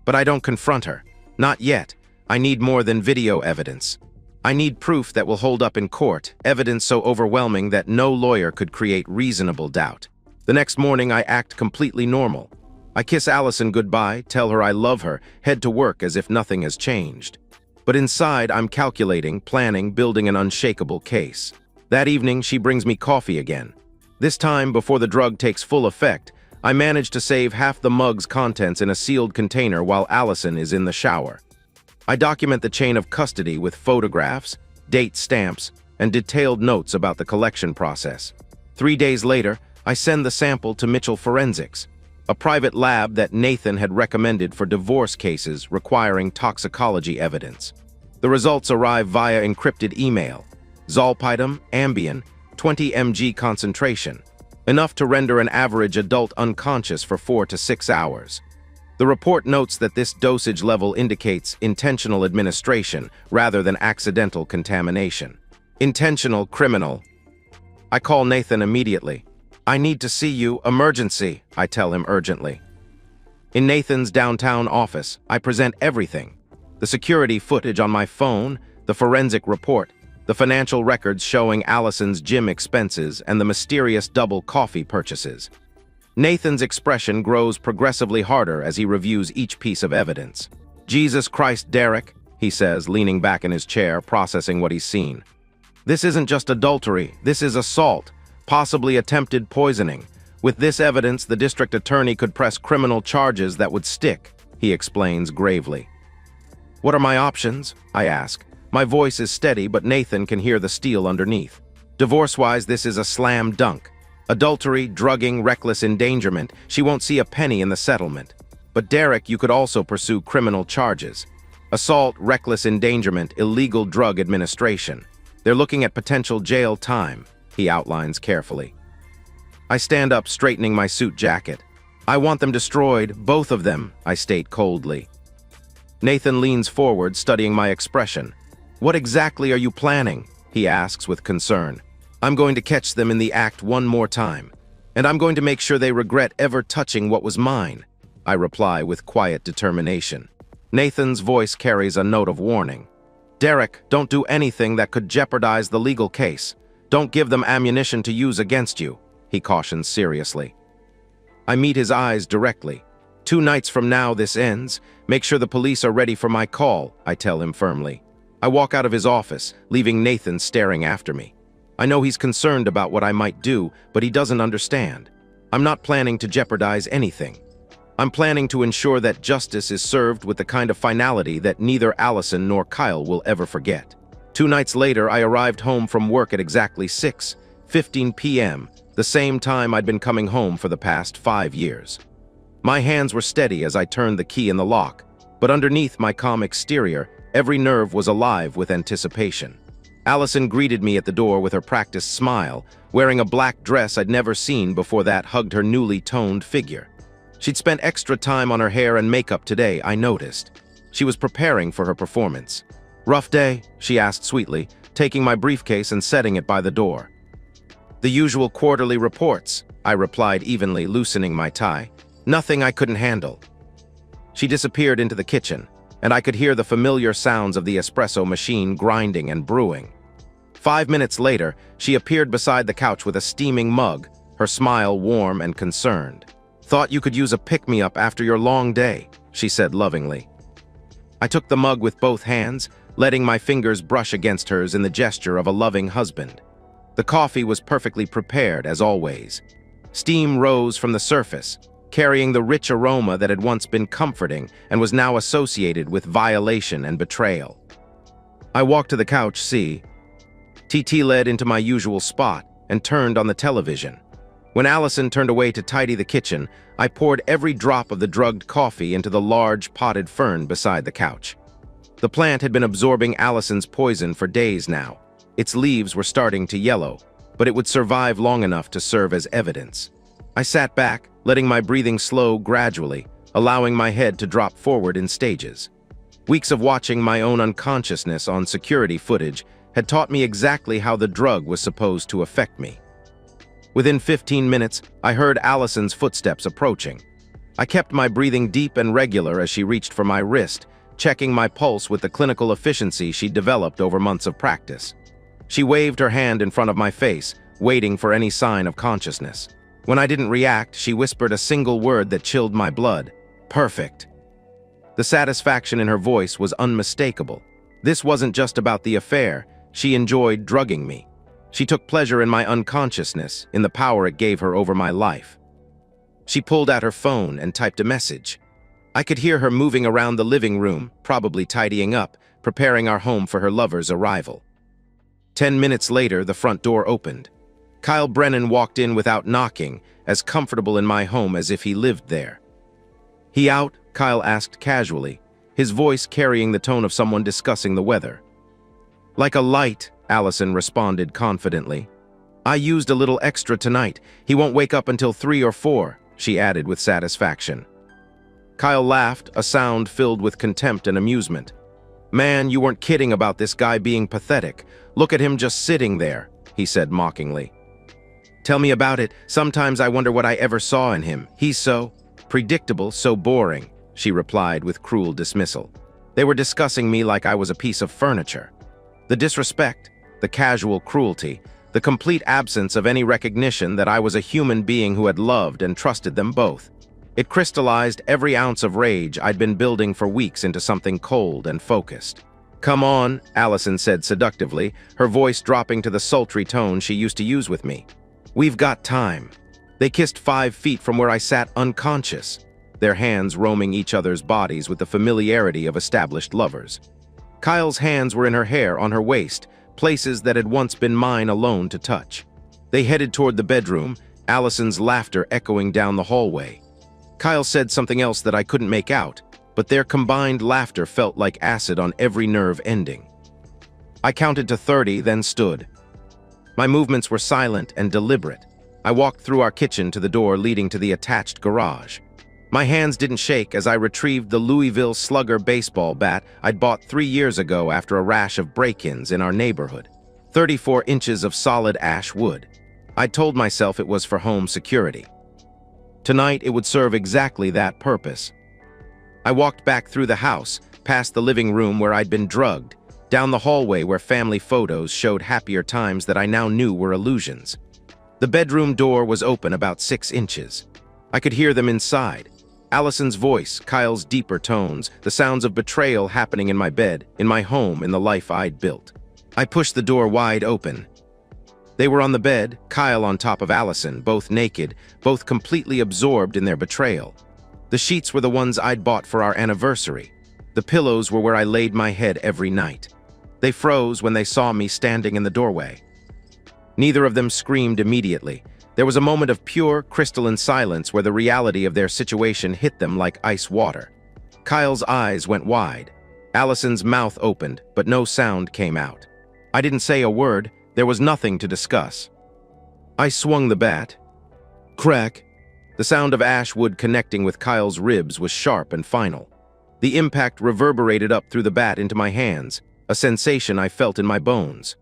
But I don't confront her. Not yet. I need more than video evidence. I need proof that will hold up in court, evidence so overwhelming that no lawyer could create reasonable doubt. The next morning, I act completely normal. I kiss Allison goodbye, tell her I love her, head to work as if nothing has changed. But inside, I'm calculating, planning, building an unshakable case. That evening, she brings me coffee again. This time, before the drug takes full effect, I manage to save half the mug's contents in a sealed container while Allison is in the shower. I document the chain of custody with photographs, date stamps, and detailed notes about the collection process. 3 days later, I send the sample to Mitchell Forensics, a private lab that Nathan had recommended for divorce cases requiring toxicology evidence. The results arrive via encrypted email. Zolpidem, Ambien, 20 mg concentration, enough to render an average adult unconscious for 4 to 6 hours. The report notes that this dosage level indicates intentional administration rather than accidental contamination. Intentional criminal. I call Nathan immediately. I need to see you, emergency, I tell him urgently. In Nathan's downtown office, I present everything. The security footage on my phone, the forensic report, the financial records showing Allison's gym expenses, and the mysterious double coffee purchases. Nathan's expression grows progressively harder as he reviews each piece of evidence. Jesus Christ, Derek, he says, leaning back in his chair, processing what he's seen. This isn't just adultery, this is assault, possibly attempted poisoning. With this evidence, the district attorney could press criminal charges that would stick, he explains gravely. What are my options? I ask. My voice is steady, but Nathan can hear the steel underneath. Divorce-wise, this is a slam dunk. Adultery, drugging, reckless endangerment, she won't see a penny in the settlement. But Derek, you could also pursue criminal charges. Assault, reckless endangerment, illegal drug administration. They're looking at potential jail time, he outlines carefully. I stand up, straightening my suit jacket. I want them destroyed, both of them, I state coldly. Nathan leans forward, studying my expression. What exactly are you planning? He asks with concern. I'm going to catch them in the act one more time, and I'm going to make sure they regret ever touching what was mine, I reply with quiet determination. Nathan's voice carries a note of warning. Derek, don't do anything that could jeopardize the legal case. Don't give them ammunition to use against you, he cautions seriously. I meet his eyes directly. 2 nights from now this ends. Make sure the police are ready for my call, I tell him firmly. I walk out of his office, leaving Nathan staring after me. I know he's concerned about what I might do, but he doesn't understand. I'm not planning to jeopardize anything. I'm planning to ensure that justice is served with the kind of finality that neither Allison nor Kyle will ever forget. 2 nights later, I arrived home from work at exactly 6:15 p.m., the same time I'd been coming home for the past 5 years. My hands were steady as I turned the key in the lock, but underneath my calm exterior, every nerve was alive with anticipation. Allison greeted me at the door with her practiced smile, wearing a black dress I'd never seen before that hugged her newly toned figure. She'd spent extra time on her hair and makeup today, I noticed. She was preparing for her performance. Rough day? She asked sweetly, taking my briefcase and setting it by the door. The usual quarterly reports, I replied evenly, loosening my tie. Nothing I couldn't handle. She disappeared into the kitchen, and I could hear the familiar sounds of the espresso machine grinding and brewing. 5 minutes later, she appeared beside the couch with a steaming mug, her smile warm and concerned. Thought you could use a pick-me-up after your long day, she said lovingly. I took the mug with both hands, letting my fingers brush against hers in the gesture of a loving husband. The coffee was perfectly prepared, as always. Steam rose from the surface, carrying the rich aroma that had once been comforting and was now associated with violation and betrayal. I walked to the couch, TT led into my usual spot and turned on the television. When Allison turned away to tidy the kitchen, I poured every drop of the drugged coffee into the large potted fern beside the couch. The plant had been absorbing Allison's poison for days now. Its leaves were starting to yellow, but it would survive long enough to serve as evidence. I sat back, letting my breathing slow gradually, allowing my head to drop forward in stages. Weeks of watching my own unconsciousness on security footage had taught me exactly how the drug was supposed to affect me. Within 15 minutes, I heard Allison's footsteps approaching. I kept my breathing deep and regular as she reached for my wrist, checking my pulse with the clinical efficiency she'd developed over months of practice. She waved her hand in front of my face, waiting for any sign of consciousness. When I didn't react, she whispered a single word that chilled my blood: "Perfect." The satisfaction in her voice was unmistakable. This wasn't just about the affair. She enjoyed drugging me. She took pleasure in my unconsciousness, in the power it gave her over my life. She pulled out her phone and typed a message. I could hear her moving around the living room, probably tidying up, preparing our home for her lover's arrival. 10 minutes later, the front door opened. Kyle Brennan walked in without knocking, as comfortable in my home as if he lived there. "He out?" Kyle asked casually, his voice carrying the tone of someone discussing the weather. "Like a light," Allison responded confidently. "I used a little extra tonight. He won't wake up until 3 or 4, she added with satisfaction. Kyle laughed, a sound filled with contempt and amusement. "Man, you weren't kidding about this guy being pathetic. Look at him just sitting there," he said mockingly. "Tell me about it. Sometimes I wonder what I ever saw in him. He's so predictable, so boring," she replied with cruel dismissal. They were discussing me like I was a piece of furniture. The disrespect, the casual cruelty, the complete absence of any recognition that I was a human being who had loved and trusted them both. It crystallized every ounce of rage I'd been building for weeks into something cold and focused. "Come on," Allison said seductively, her voice dropping to the sultry tone she used to use with me. "We've got time." They kissed 5 feet from where I sat unconscious, their hands roaming each other's bodies with the familiarity of established lovers. Kyle's hands were in her hair, on her waist, places that had once been mine alone to touch. They headed toward the bedroom, Allison's laughter echoing down the hallway. Kyle said something else that I couldn't make out, but their combined laughter felt like acid on every nerve ending. I counted to 30, then stood. My movements were silent and deliberate. I walked through our kitchen to the door leading to the attached garage. My hands didn't shake as I retrieved the Louisville Slugger baseball bat I'd bought 3 years ago after a rash of break-ins in our neighborhood. 34 inches of solid ash wood. I'd told myself it was for home security. Tonight, it would serve exactly that purpose. I walked back through the house, past the living room where I'd been drugged, down the hallway where family photos showed happier times that I now knew were illusions. The bedroom door was open about 6 inches. I could hear them inside. Allison's voice, Kyle's deeper tones, the sounds of betrayal happening in my bed, in my home, in the life I'd built. I pushed the door wide open. They were on the bed, Kyle on top of Allison, both naked, both completely absorbed in their betrayal. The sheets were the ones I'd bought for our anniversary. The pillows were where I laid my head every night. They froze when they saw me standing in the doorway. Neither of them screamed immediately. There was a moment of pure, crystalline silence where the reality of their situation hit them like ice water. Kyle's eyes went wide. Allison's mouth opened, but no sound came out. I didn't say a word. There was nothing to discuss. I swung the bat. Crack. The sound of ash wood connecting with Kyle's ribs was sharp and final. The impact reverberated up through the bat into my hands, a sensation I felt in my bones.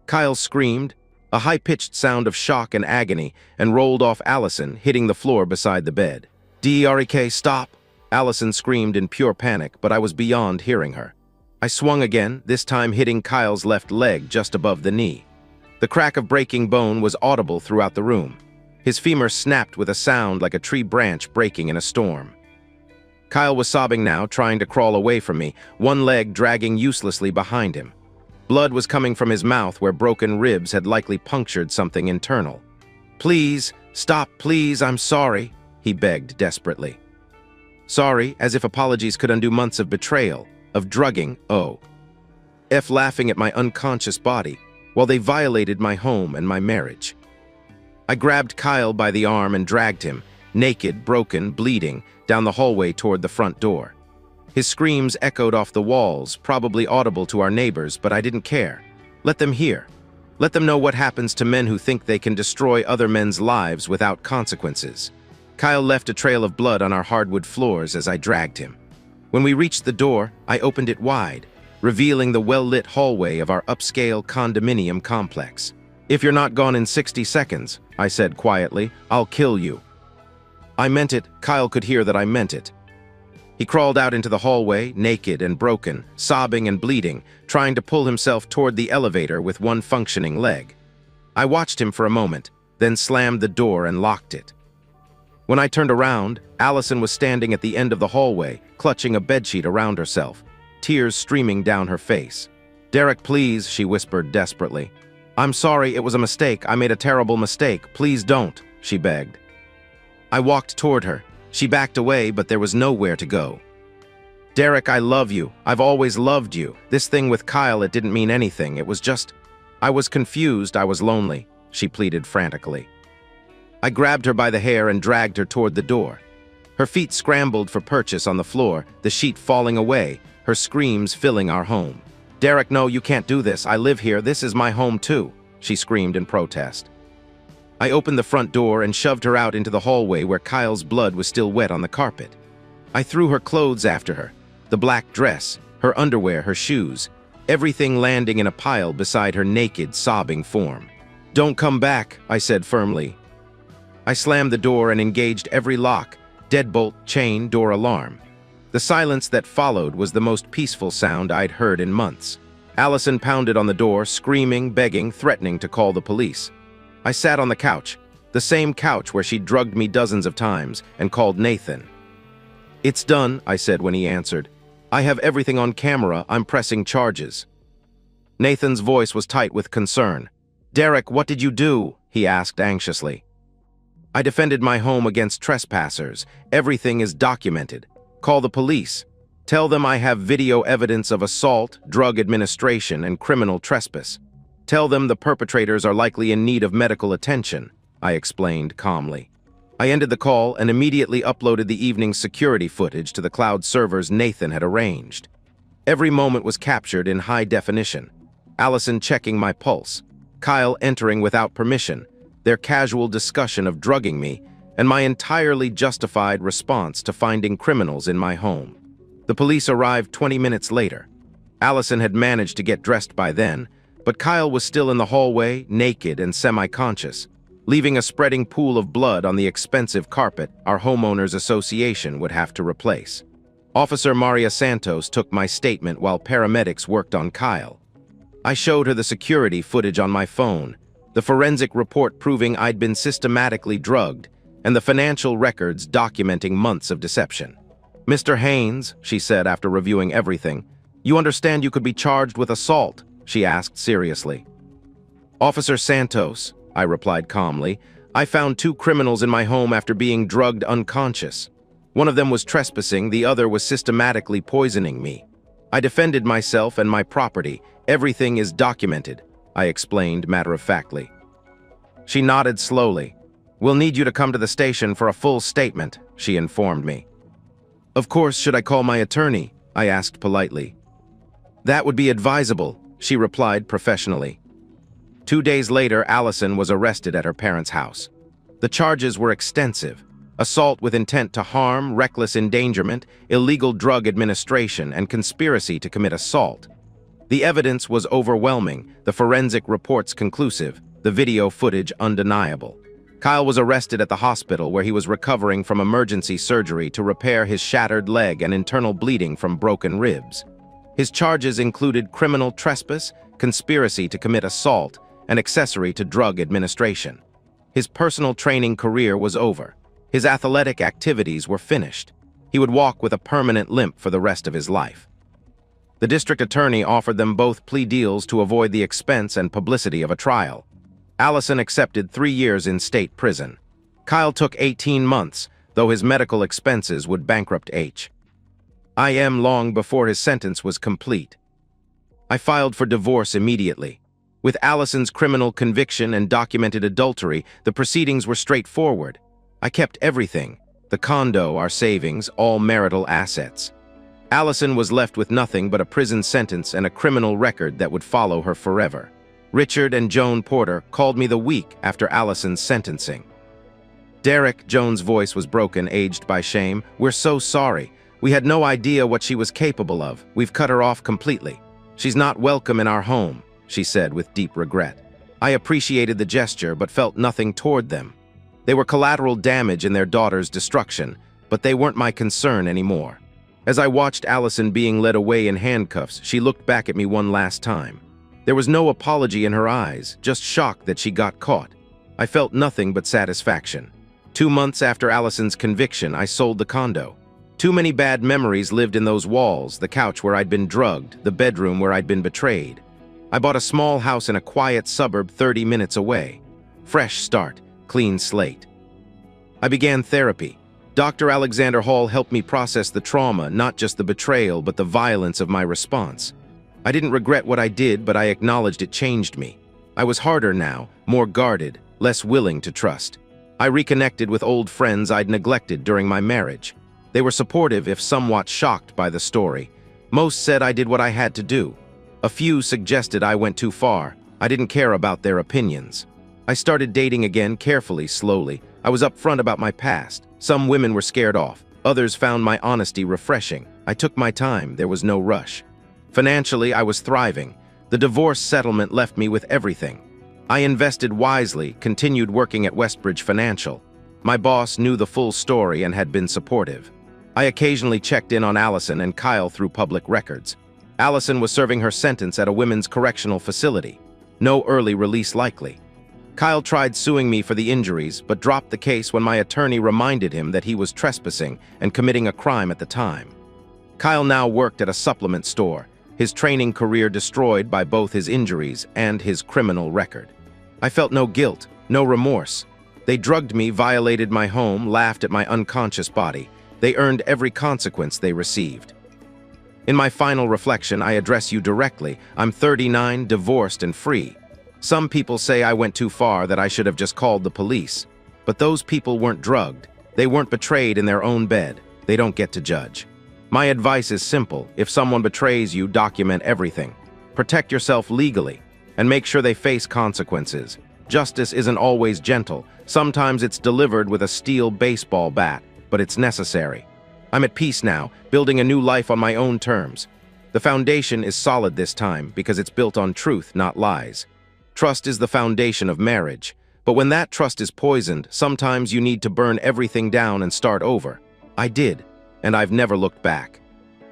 Kyle screamed, a high-pitched sound of shock and agony, and rolled off Allison, hitting the floor beside the bed. "Derek, stop!" Allison screamed in pure panic, but I was beyond hearing her. I swung again, this time hitting Kyle's left leg just above the knee. The crack of breaking bone was audible throughout the room. His femur snapped with a sound like a tree branch breaking in a storm. Kyle was sobbing now, trying to crawl away from me, one leg dragging uselessly behind him. Blood was coming from his mouth where broken ribs had likely punctured something internal. "Please, stop, please, I'm sorry," he begged desperately. Sorry, as if apologies could undo months of betrayal, of drugging, laughing at my unconscious body, while they violated my home and my marriage. I grabbed Kyle by the arm and dragged him, naked, broken, bleeding, down the hallway toward the front door. His screams echoed off the walls, probably audible to our neighbors, but I didn't care. Let them hear. Let them know what happens to men who think they can destroy other men's lives without consequences. Kyle left a trail of blood on our hardwood floors as I dragged him. When we reached the door, I opened it wide, revealing the well-lit hallway of our upscale condominium complex. "If you're not gone in 60 seconds, I said quietly, "I'll kill you." I meant it. Kyle could hear that I meant it. He crawled out into the hallway, naked and broken, sobbing and bleeding, trying to pull himself toward the elevator with one functioning leg. I watched him for a moment, then slammed the door and locked it. When I turned around, Allison was standing at the end of the hallway, clutching a bedsheet around herself, tears streaming down her face. "Derek, please," she whispered desperately. "I'm sorry, it was a mistake. I made a terrible mistake. Please don't," she begged. I walked toward her. She backed away, but there was nowhere to go. "Derek, I love you. I've always loved you. This thing with Kyle, it didn't mean anything. It was just... I was confused. I was lonely," she pleaded frantically. I grabbed her by the hair and dragged her toward the door. Her feet scrambled for purchase on the floor, the sheet falling away, her screams filling our home. "Derek, no, you can't do this. I live here. This is my home too," she screamed in protest. I opened the front door and shoved her out into the hallway where Kyle's blood was still wet on the carpet. I threw her clothes after her, the black dress, her underwear, her shoes, everything landing in a pile beside her naked, sobbing form. "Don't come back," I said firmly. I slammed the door and engaged every lock, deadbolt, chain, door alarm. The silence that followed was the most peaceful sound I'd heard in months. Allison pounded on the door, screaming, begging, threatening to call the police. I sat on the couch, the same couch where she'd drugged me dozens of times, and called Nathan. "It's done," I said when he answered. "I have everything on camera. I'm pressing charges." Nathan's voice was tight with concern. "Derek, what did you do?" he asked anxiously. "I defended my home against trespassers. Everything is documented. Call the police. Tell them I have video evidence of assault, drug administration, and criminal trespass. Tell them the perpetrators are likely in need of medical attention," I explained calmly. I ended the call and immediately uploaded the evening's security footage to the cloud servers Nathan had arranged. Every moment was captured in high definition. Allison checking my pulse, Kyle entering without permission, their casual discussion of drugging me, and my entirely justified response to finding criminals in my home. The police arrived 20 minutes later. Allison had managed to get dressed by then, but Kyle was still in the hallway, naked and semi-conscious, leaving a spreading pool of blood on the expensive carpet our homeowners association would have to replace. Officer Maria Santos took my statement while paramedics worked on Kyle. I showed her the security footage on my phone, the forensic report proving I'd been systematically drugged, and the financial records documenting months of deception. "Mr. Haynes," she said after reviewing everything, "you understand you could be charged with assault?" she asked seriously. "Officer Santos," I replied calmly, "I found 2 criminals in my home after being drugged unconscious. One of them was trespassing, the other was systematically poisoning me. I defended myself and my property. Everything is documented," I explained matter-of-factly. She nodded slowly. "We'll need you to come to the station for a full statement," she informed me. "Of course, should I call my attorney?" I asked politely. "That would be advisable," she replied professionally. 2 days later, Allison was arrested at her parents' house. The charges were extensive: assault with intent to harm, reckless endangerment, illegal drug administration, and conspiracy to commit assault. The evidence was overwhelming, the forensic reports conclusive, the video footage undeniable. Kyle was arrested at the hospital where he was recovering from emergency surgery to repair his shattered leg and internal bleeding from broken ribs. His charges included criminal trespass, conspiracy to commit assault, and accessory to drug administration. His personal training career was over. His athletic activities were finished. He would walk with a permanent limp for the rest of his life. The district attorney offered them both plea deals to avoid the expense and publicity of a trial. Allison accepted 3 years in state prison. Kyle took 18 months, though his medical expenses would bankrupt H. IM long before his sentence was complete. I filed for divorce immediately. With Allison's criminal conviction and documented adultery, the proceedings were straightforward. I kept everything: the condo, our savings, all marital assets. Allison was left with nothing but a prison sentence and a criminal record that would follow her forever. Richard and Joan Porter called me the week after Allison's sentencing. "Derek," Joan's voice was broken, aged by shame, "we're so sorry. We had no idea what she was capable of. We've cut her off completely. She's not welcome in our home," she said with deep regret. I appreciated the gesture but felt nothing toward them. They were collateral damage in their daughter's destruction, but they weren't my concern anymore. As I watched Allison being led away in handcuffs, she looked back at me one last time. There was no apology in her eyes, just shock that she got caught. I felt nothing but satisfaction. 2 months after Allison's conviction, I sold the condo. Too many bad memories lived in those walls, the couch where I'd been drugged, the bedroom where I'd been betrayed. I bought a small house in a quiet suburb 30 minutes away. Fresh start, clean slate. I began therapy. Dr. Alexander Hall helped me process the trauma, not just the betrayal, but the violence of my response. I didn't regret what I did, but I acknowledged it changed me. I was harder now, more guarded, less willing to trust. I reconnected with old friends I'd neglected during my marriage. They were supportive, if somewhat shocked by the story. Most said I did what I had to do. A few suggested I went too far. I didn't care about their opinions. I started dating again, carefully, slowly. I was upfront about my past. Some women were scared off. Others found my honesty refreshing. I took my time. There was no rush. Financially, I was thriving. The divorce settlement left me with everything. I invested wisely, continued working at Westbridge Financial. My boss knew the full story and had been supportive. I occasionally checked in on Allison and Kyle through public records. Allison was serving her sentence at a women's correctional facility. No early release likely. Kyle tried suing me for the injuries, but dropped the case when my attorney reminded him that he was trespassing and committing a crime at the time. Kyle now worked at a supplement store, his training career destroyed by both his injuries and his criminal record. I felt no guilt, no remorse. They drugged me, violated my home, laughed at my unconscious body. They earned every consequence they received. In my final reflection, I address you directly. I'm 39, divorced, and free. Some people say I went too far, that I should have just called the police. But those people weren't drugged. They weren't betrayed in their own bed. They don't get to judge. My advice is simple. If someone betrays you, document everything. Protect yourself legally, and make sure they face consequences. Justice isn't always gentle. Sometimes it's delivered with a steel baseball bat, but it's necessary. I'm at peace now, building a new life on my own terms. The foundation is solid this time because it's built on truth, not lies. Trust is the foundation of marriage, but when that trust is poisoned, sometimes you need to burn everything down and start over. I did, and I've never looked back.